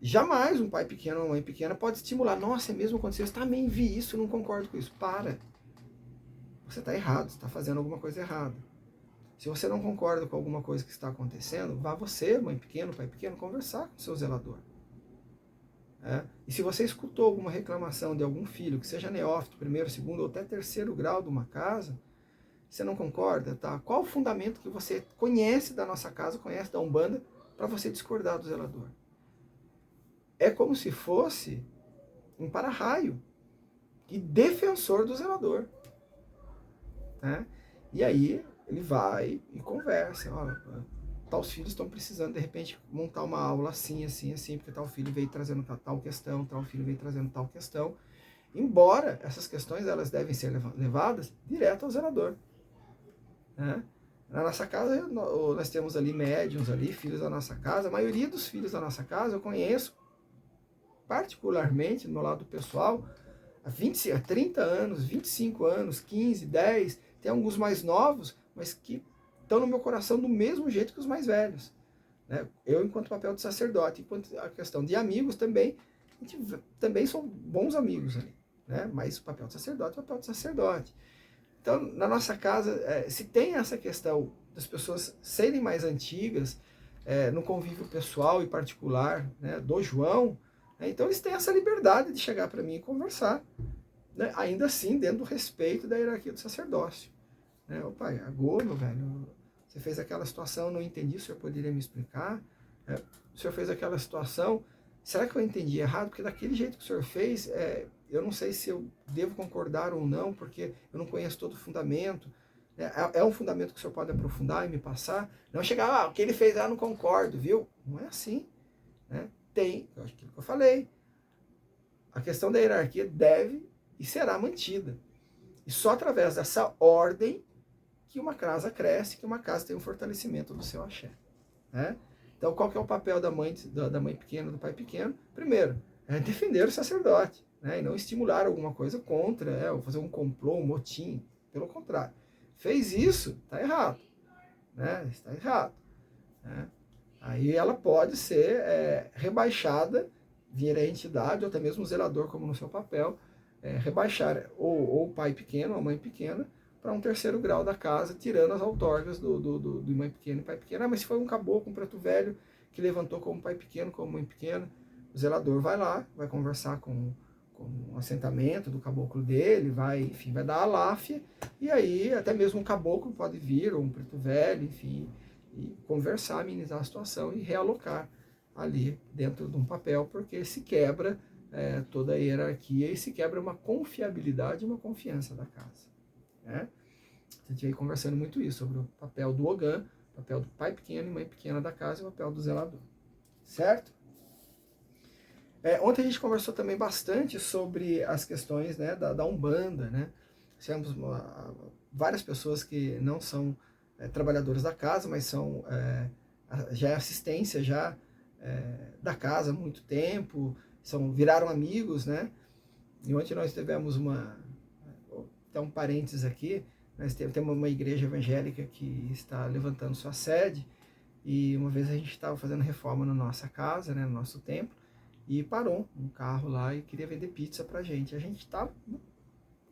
Jamais um pai pequeno ou uma mãe pequena pode estimular. Nossa, é mesmo aconteceu? Eu também vi isso, não concordo com isso. Para. Você está errado, você está fazendo alguma coisa errada. Se você não concorda com alguma coisa que está acontecendo, vá você, mãe pequena, pai pequeno, conversar com o seu zelador. E se você escutou alguma reclamação de algum filho, que seja neófito, primeiro, segundo ou até terceiro grau de uma casa, você não concorda, tá? Qual o fundamento que você conhece da nossa casa, conhece da Umbanda, para você discordar do zelador? É como se fosse um para-raio e defensor do zelador. Né? E aí ele vai e conversa, os filhos estão precisando de repente montar uma aula assim, assim, assim, porque tal filho veio trazendo tal questão, tal filho veio trazendo tal questão. Embora essas questões elas devem ser levadas direto ao zelador. Né? Na nossa casa nós temos ali médiuns ali, filhos da nossa casa. A maioria dos filhos da nossa casa eu conheço particularmente no lado pessoal há 30 anos, 25 anos, 15, 10, tem alguns mais novos, mas que estão no meu coração do mesmo jeito que os mais velhos. Né? Eu, enquanto papel de sacerdote, enquanto a questão de amigos também, a gente também são bons amigos ali. Né? Mas o papel de sacerdote é o papel de sacerdote. Então, na nossa casa, se tem essa questão das pessoas serem mais antigas, no convívio pessoal e particular, né, do João, né, então eles têm essa liberdade de chegar para mim e conversar, né, ainda assim dentro do respeito da hierarquia do sacerdócio. Né? Ô pai, agora, meu velho, você fez aquela situação, não entendi, o senhor poderia me explicar? O senhor fez aquela situação, será que eu entendi errado? Porque daquele jeito que o senhor fez, eu não sei se eu devo concordar ou não, porque eu não conheço todo o fundamento. É um fundamento que o senhor pode aprofundar e me passar? Não chegar, o que ele fez, não concordo, viu? Não é assim. Né? Tem, aquilo que eu falei, a questão da hierarquia deve e será mantida. E só através dessa ordem que uma casa cresce, que uma casa tem um fortalecimento do seu axé. Né? Então, qual que é o papel da mãe pequena, do pai pequeno? Primeiro, defender o sacerdote, né? E não estimular alguma coisa contra, ou fazer um complô, um motim. Pelo contrário. Fez isso, está errado. Né? Está errado. Né? Aí ela pode ser rebaixada, vir a entidade, ou até mesmo o zelador, como no seu papel, rebaixar ou o pai pequeno, ou a mãe pequena, para um terceiro grau da casa, tirando as outorgas do mãe pequena e pai pequeno. Mas se foi um caboclo, um preto velho, que levantou como pai pequeno, como mãe pequena, o zelador vai lá, vai conversar com o assentamento do caboclo dele, vai dar a láfia, e aí até mesmo um caboclo pode vir, ou um preto velho, enfim, e conversar, amenizar a situação e realocar ali dentro de um papel, porque se quebra toda a hierarquia e se quebra uma confiabilidade e uma confiança da casa. Né? A gente veio conversando muito isso, sobre o papel do Ogã, o papel do pai pequeno e mãe pequena da casa e o papel do zelador. Certo? Ontem a gente conversou também bastante sobre as questões, né, da Umbanda. Né? Temos várias pessoas que não são trabalhadores da casa, mas são já é assistência já da casa há muito tempo, viraram amigos, né? E ontem nós tivemos até um parênteses aqui, nós temos uma igreja evangélica que está levantando sua sede, e uma vez a gente estava fazendo reforma na nossa casa, né, no nosso templo, e parou um carro lá e queria vender pizza pra gente. A gente estava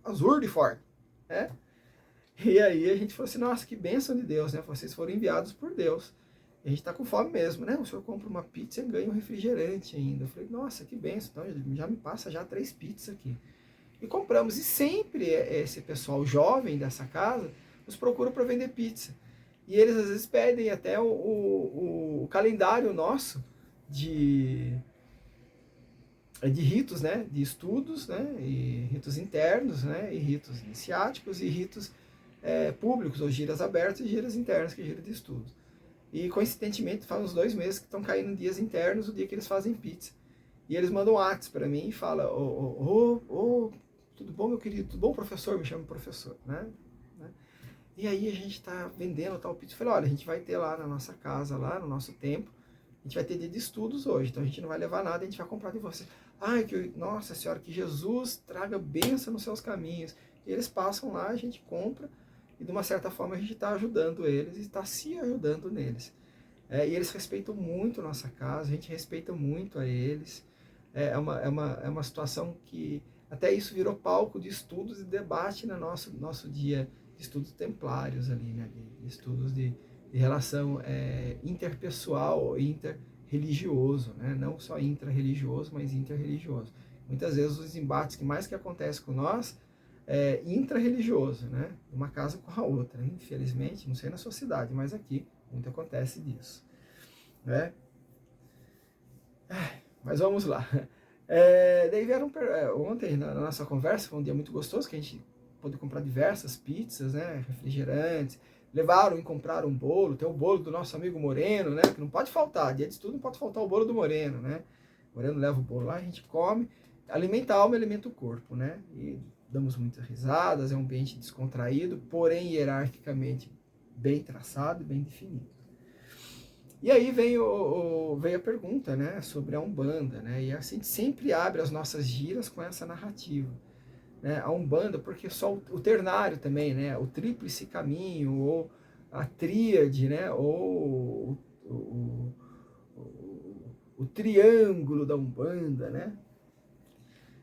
azul de forte, né? E aí a gente falou assim, nossa, que bênção de Deus, né? Vocês foram enviados por Deus. E a gente está com fome mesmo, né? O senhor compra uma pizza e ganha um refrigerante ainda. Eu falei, nossa, que bênção. Então já me passa já 3 pizzas aqui. E compramos. E sempre esse pessoal jovem dessa casa nos procura para vender pizza. E eles às vezes pedem até o calendário nosso de ritos, né? De estudos, né? E ritos internos, né? E ritos iniciáticos e ritos públicos, ou giras abertas e giras internas, que é gira de estudos. E coincidentemente faz uns 2 meses que estão caindo dias internos, o dia que eles fazem pizza. E eles mandam um WhatsApp para mim e falam, tudo bom, meu querido? Tudo bom, professor? Me chama professor, né? E aí a gente está vendendo tal pizza. Eu falei, olha, a gente vai ter lá na nossa casa, lá no nosso templo, a gente vai ter dia de estudos hoje, então a gente não vai levar nada, a gente vai comprar de você. Ai, nossa senhora, que Jesus traga bênção nos seus caminhos. E eles passam lá, a gente compra, e de uma certa forma a gente está ajudando eles e está se ajudando neles. E eles respeitam muito a nossa casa, a gente respeita muito a eles. É uma situação que até isso virou palco de estudos e debate no nosso dia de estudos templários ali, né? De estudos de relação interpessoal, interreligioso, né? Não só intra-religioso, mas interreligioso. Muitas vezes os embates que mais que acontecem com nós intra-religioso, né? Uma casa com a outra. Infelizmente, não sei na sua cidade, mas aqui muito acontece disso. Né? Mas vamos lá. Daí vieram ontem na nossa conversa, foi um dia muito gostoso, que a gente pôde comprar diversas pizzas, né? Refrigerantes, levaram e compraram um bolo, tem o bolo do nosso amigo Moreno, né? Que não pode faltar, dia de estudo não pode faltar o bolo do Moreno, né? O Moreno leva o bolo lá, a gente come, alimenta a alma, alimenta o corpo, né? E damos muitas risadas, é um ambiente descontraído, porém hierarquicamente bem traçado e bem definido. E aí veio a pergunta, né, sobre a Umbanda, né? E assim, a gente sempre abre as nossas giras com essa narrativa. Né? A Umbanda, porque só o ternário também, né? O tríplice caminho, ou a tríade, né? Ou o triângulo da Umbanda, né?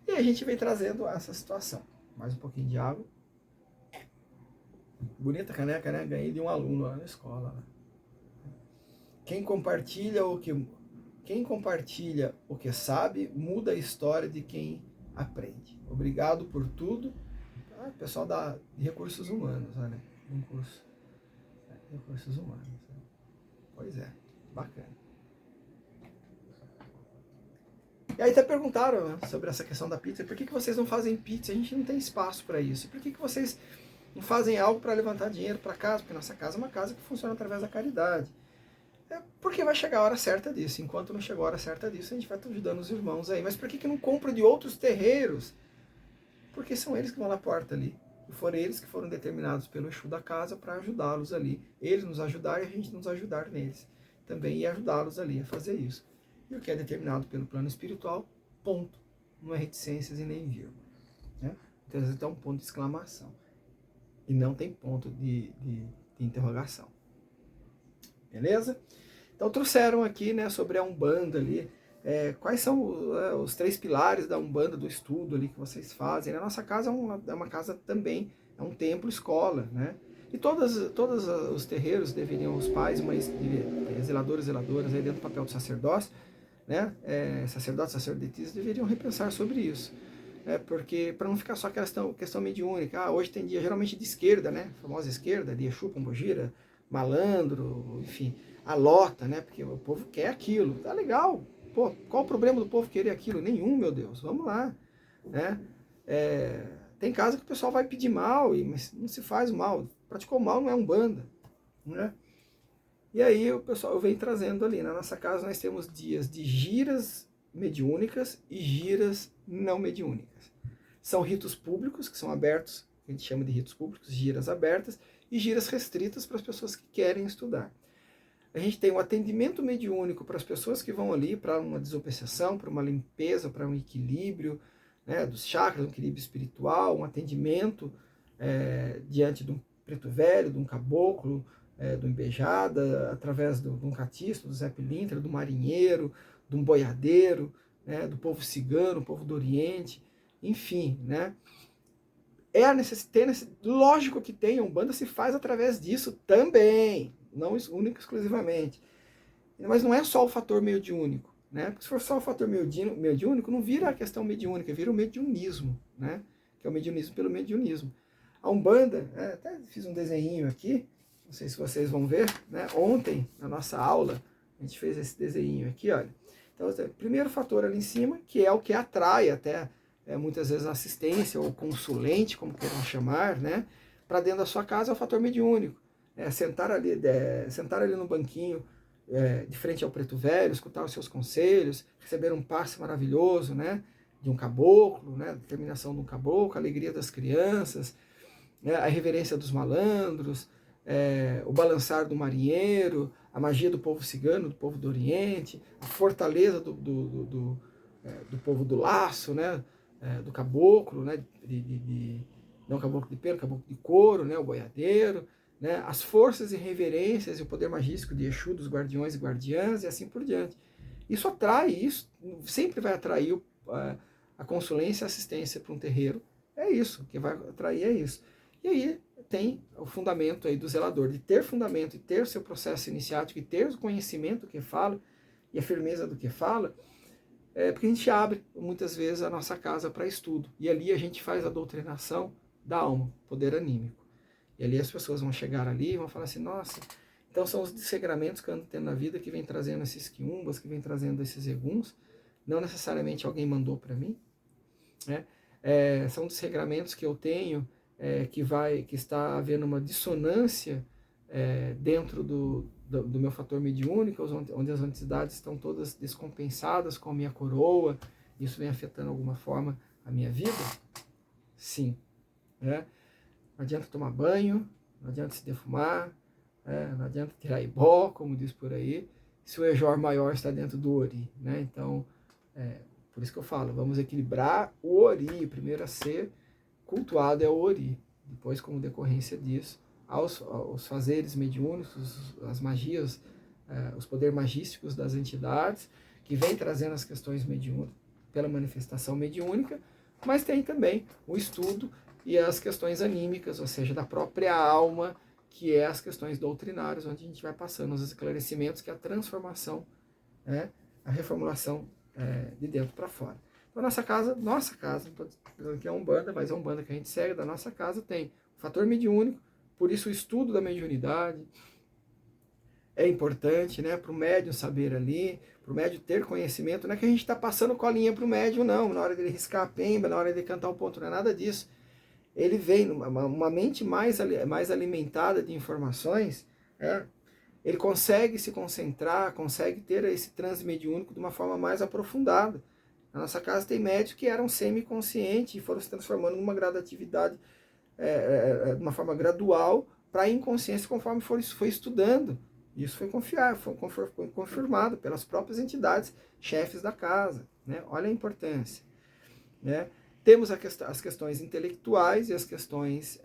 E a gente vem trazendo essa situação. Mais um pouquinho de água. Bonita caneca, né? Ganhei de um aluno lá na escola. Quem compartilha o que sabe, muda a história de quem aprende. Obrigado por tudo. Pessoal de recursos humanos, né? Um curso. Recursos humanos. Né? Pois é, bacana. E aí até perguntaram, né, sobre essa questão da pizza. Por que vocês não fazem pizza? A gente não tem espaço para isso. Por que vocês não fazem algo para levantar dinheiro para casa? Porque nossa casa é uma casa que funciona através da caridade. Porque vai chegar a hora certa disso. Enquanto não chegou a hora certa disso, a gente vai estar ajudando os irmãos aí. Mas por que não compra de outros terreiros? Porque são eles que vão na porta ali. E foram eles que foram determinados pelo Exu da casa para ajudá-los ali. Eles nos ajudarem e a gente nos ajudar neles. Também e ajudá-los ali a fazer isso. E o que é determinado pelo plano espiritual, ponto. Não é reticências e nem vírgula. Né? Então, às vezes tem um ponto de exclamação. E não tem ponto de interrogação. Beleza? Então trouxeram aqui, né, sobre a Umbanda ali, quais são os 3 pilares da Umbanda, do estudo ali que vocês fazem. A nossa casa é uma casa também, é um templo escola, né? E todos os terreiros deveriam, os pais, mães, zeladores, zeladoras, aí dentro do papel do sacerdócio, né? Sacerdotes, sacerdotisas deveriam repensar sobre isso. Porque para não ficar só aquela questão mediúnica, hoje tem dia geralmente de esquerda, né? A famosa esquerda, de Exu, Pombogira, malandro, enfim, a lota, né? Porque o povo quer aquilo, tá legal. Pô, qual o problema do povo querer aquilo? Nenhum, meu Deus, vamos lá, né? Tem casa que o pessoal vai pedir mal, mas não se faz mal. Praticou mal não é Umbanda, né? E aí o pessoal vem trazendo ali. Na nossa casa nós temos dias de giras mediúnicas e giras não mediúnicas. São ritos públicos, que são abertos, que a gente chama de ritos públicos, giras abertas, e giras restritas para as pessoas que querem estudar. A gente tem um atendimento mediúnico para as pessoas que vão ali para uma desobsessão, para uma limpeza, para um equilíbrio, né, dos chakras, um equilíbrio espiritual, um atendimento diante de um preto velho, de um caboclo, do embejada, através de um catista, do Zé Pilintra, do marinheiro, de um boiadeiro, né, do povo cigano, povo do Oriente, enfim, né? Lógico que tem, a Umbanda se faz através disso também, não único exclusivamente. Mas não é só o fator mediúnico, né? Porque se for só o fator mediúnico, não vira a questão mediúnica, vira o mediunismo, né? Que é o mediunismo pelo mediunismo. A Umbanda, até fiz um desenho aqui, não sei se vocês vão ver, né? Ontem, na nossa aula, a gente fez esse desenho aqui, olha. Então, primeiro fator ali em cima, que é o que atrai até muitas vezes assistência ou consulente, como queiram chamar, né? Para dentro da sua casa é o fator mediúnico. Sentar ali no banquinho, de frente ao preto velho, escutar os seus conselhos, receber um passe maravilhoso, né? De um caboclo, né? A determinação de um caboclo, a alegria das crianças, né? A reverência dos malandros, o balançar do marinheiro, a magia do povo cigano, do povo do Oriente, a fortaleza do povo do laço, né? Do caboclo, né? Não caboclo de pelo, caboclo de couro, né? O boiadeiro, né? As forças e reverências e o poder magístico de Exu, dos guardiões e guardiãs, e assim por diante. Isso sempre vai atrair a consulência e assistência para um terreiro. É isso, o que vai atrair é isso. E aí tem o fundamento aí do zelador, de ter fundamento e ter seu processo iniciático e ter o conhecimento do que fala e a firmeza do que fala, porque a gente abre muitas vezes a nossa casa para estudo. E ali a gente faz a doutrinação da alma, poder anímico. E ali as pessoas vão chegar ali e vão falar assim, nossa, então são os desregramentos que eu ando tendo na vida que vem trazendo esses quiumbas, que vem trazendo esses eguns, não necessariamente alguém mandou para mim, né? São desregramentos que eu tenho, que está havendo uma dissonância dentro do meu fator mediúnico, onde as entidades estão todas descompensadas com a minha coroa, isso vem afetando de alguma forma a minha vida? Sim. Né? Não adianta tomar banho, não adianta se defumar, não adianta tirar ibó, como diz por aí, se o Ejor maior está dentro do Ori. Né? Então, por isso que eu falo, vamos equilibrar o Ori. O primeiro a ser cultuado é o Ori. Depois, como decorrência disso, aos fazeres mediúnicos, as magias, os poderes magísticos das entidades, que vem trazendo as questões mediúnicas pela manifestação mediúnica, mas tem também o estudo e as questões anímicas, ou seja, da própria alma, que é as questões doutrinárias, onde a gente vai passando os esclarecimentos, que é a transformação, né, a reformulação de dentro para fora. Então, nossa casa, não estou dizendo que é Umbanda, mas é Umbanda que a gente segue, da nossa casa tem o fator mediúnico, por isso o estudo da mediunidade é importante, né, para o médium saber ali, para o médium ter conhecimento. Não é que a gente está passando colinha para o médium, não, na hora dele riscar a pemba, na hora dele cantar o ponto, não é nada disso. Ele vem, uma mente mais alimentada de informações, ele consegue se concentrar, consegue ter esse transe mediúnico de uma forma mais aprofundada. Na nossa casa tem médios que eram semi-conscientes e foram se transformando numa gradatividade, de uma forma gradual, para a inconsciência conforme foi estudando. Isso foi confirmado pelas próprias entidades chefes da casa, né? Olha a importância, né? Temos as questões intelectuais e as questões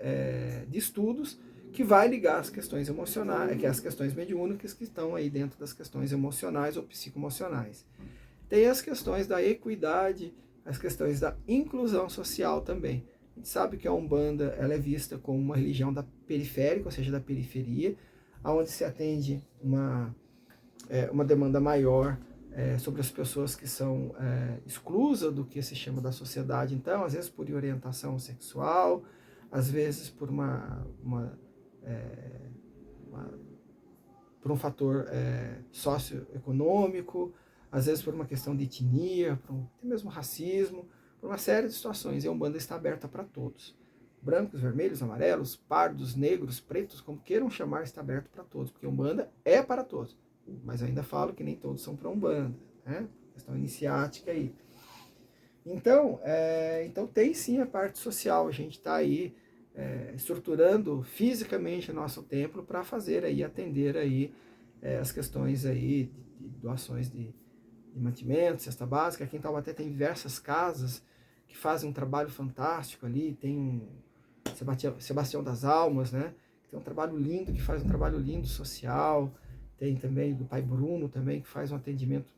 de estudos, que vai ligar as questões emocionais, que é as questões mediúnicas, que estão aí dentro das questões emocionais ou psicoemocionais. Tem as questões da equidade, as questões da inclusão social também. A gente sabe que a Umbanda ela é vista como uma religião da periférica, ou seja, da periferia, onde se atende uma demanda maior sobre as pessoas que são exclusas do que se chama da sociedade. Então, às vezes por orientação sexual, às vezes por por um fator socioeconômico, às vezes por uma questão de etnia, até mesmo racismo, por uma série de situações. E a Umbanda está aberta para todos. Brancos, vermelhos, amarelos, pardos, negros, pretos, como queiram chamar, está aberto para todos, porque a Umbanda é para todos. Mas eu ainda falo que nem todos são para Umbanda, né? Questão iniciática aí. Então tem sim a parte social, a gente está aí estruturando fisicamente o nosso templo para fazer aí, atender aí as questões aí de doações de mantimento, cesta básica. Aqui em Taubaté tem diversas casas que fazem um trabalho fantástico ali, tem Sebastião das Almas, né? Tem um trabalho lindo, que faz um trabalho lindo social. Tem também do Pai Bruno também, que faz um atendimento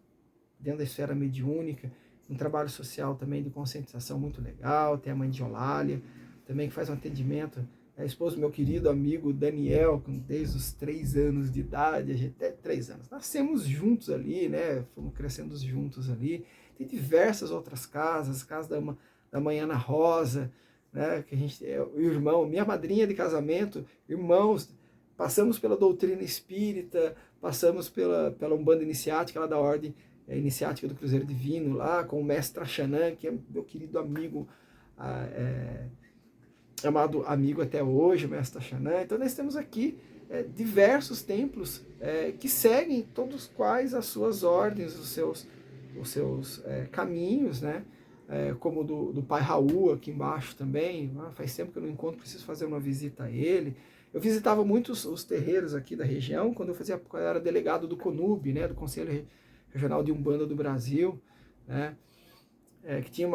dentro da esfera mediúnica, um trabalho social também de conscientização muito legal. Tem a Mãe de Olália também, que faz um atendimento, a esposa do meu querido amigo Daniel, desde os 3 anos de idade, a gente, até 3 anos, nascemos juntos ali, né? Fomos crescendo juntos ali. Tem diversas outras casas, casa da Mãe Ana Rosa, né? Que a gente, o irmão, minha madrinha de casamento, irmãos, passamos pela doutrina espírita, passamos pela Umbanda Iniciática, lá da Ordem Iniciática do Cruzeiro Divino, lá com o mestre Axanã, que é meu querido amigo, amado amigo até hoje, o mestre Axanã. Então nós temos aqui diversos templos que seguem todos quais as suas ordens, os seus caminhos, né? Como do Pai Raul aqui embaixo também. Faz tempo que eu não encontro, preciso fazer uma visita a ele. Eu visitava muitos os terreiros aqui da região quando eu era delegado do CONUB, né, do Conselho Regional de Umbanda do Brasil, né, que tinha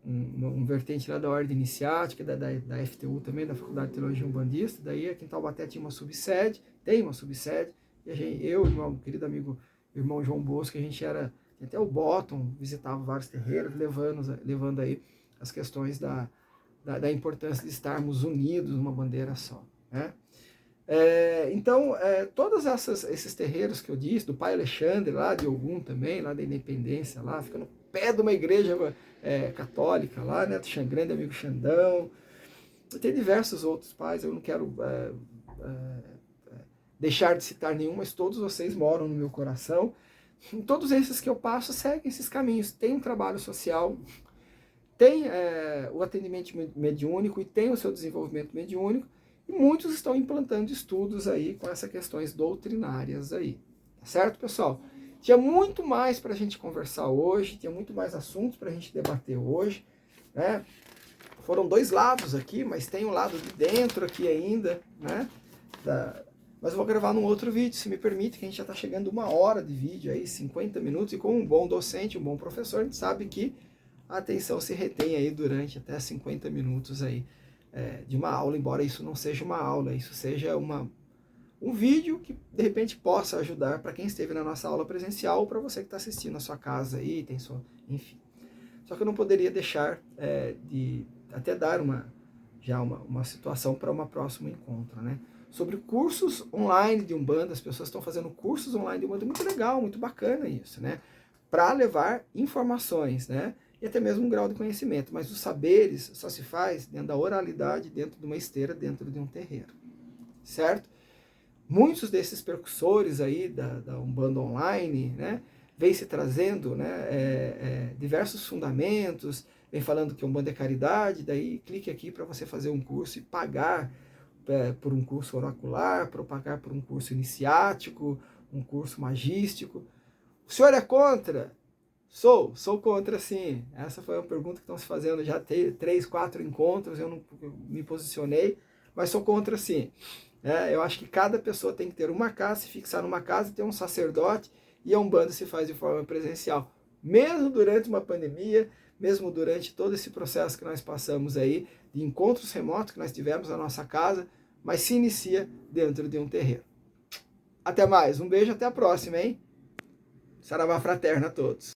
um vertente lá da Ordem Iniciática, da FTU também, da Faculdade de Teologia Umbandista. Daí aqui em Taubaté tinha uma subsede, tem uma subsede, e eu e meu querido amigo, irmão João Bosco, a gente era, até o Bottom, visitava vários terreiros, levando aí as questões da importância de estarmos unidos numa bandeira só, né? Então, todos esses terreiros que eu disse, do Pai Alexandre, lá de Ogum também, lá da Independência, lá, fica no pé de uma igreja católica lá, né, do grande amigo Xandão. Tem diversos outros pais, eu não quero deixar de citar nenhum, mas todos vocês moram no meu coração. Todos esses que eu passo seguem esses caminhos. Tem um trabalho social, tem o atendimento mediúnico e tem o seu desenvolvimento mediúnico, e muitos estão implantando estudos aí com essas questões doutrinárias aí. Tá certo, pessoal? Tinha muito mais para a gente conversar hoje, tinha muito mais assuntos para a gente debater hoje, né? Foram 2 lados aqui, mas tem um lado de dentro aqui ainda, né? Mas eu vou gravar num outro vídeo, se me permite, que a gente já está chegando 1 hora de vídeo aí, 50 minutos, e com um bom docente, um bom professor, a gente sabe que a atenção se retém aí durante até 50 minutos aí de uma aula, embora isso não seja uma aula, isso seja um vídeo que de repente possa ajudar para quem esteve na nossa aula presencial ou para você que está assistindo na sua casa aí, enfim. Só que eu não poderia deixar de até dar uma situação para um próximo encontro, né? Sobre cursos online de Umbanda, as pessoas estão fazendo cursos online de Umbanda, muito legal, muito bacana isso, né? Para levar informações, né? E até mesmo um grau de conhecimento, mas os saberes só se faz dentro da oralidade, dentro de uma esteira, dentro de um terreiro, certo? Muitos desses percussores aí da Umbanda online, né, vem se trazendo, né, diversos fundamentos, vem falando que Umbanda é caridade, daí clique aqui para você fazer um curso e pagar por um curso oracular, para pagar por um curso iniciático, um curso magístico. O senhor é contra? Sou contra sim. Essa foi uma pergunta que estão se fazendo já 3, 4 encontros, eu não me posicionei, mas sou contra sim. Eu acho que cada pessoa tem que ter uma casa, se fixar numa casa, ter um sacerdote, e a Umbanda se faz de forma presencial. Mesmo durante uma pandemia, mesmo durante todo esse processo que nós passamos aí, de encontros remotos que nós tivemos na nossa casa, mas se inicia dentro de um terreiro. Até mais, um beijo, até a próxima, hein? Saravá fraterna a todos.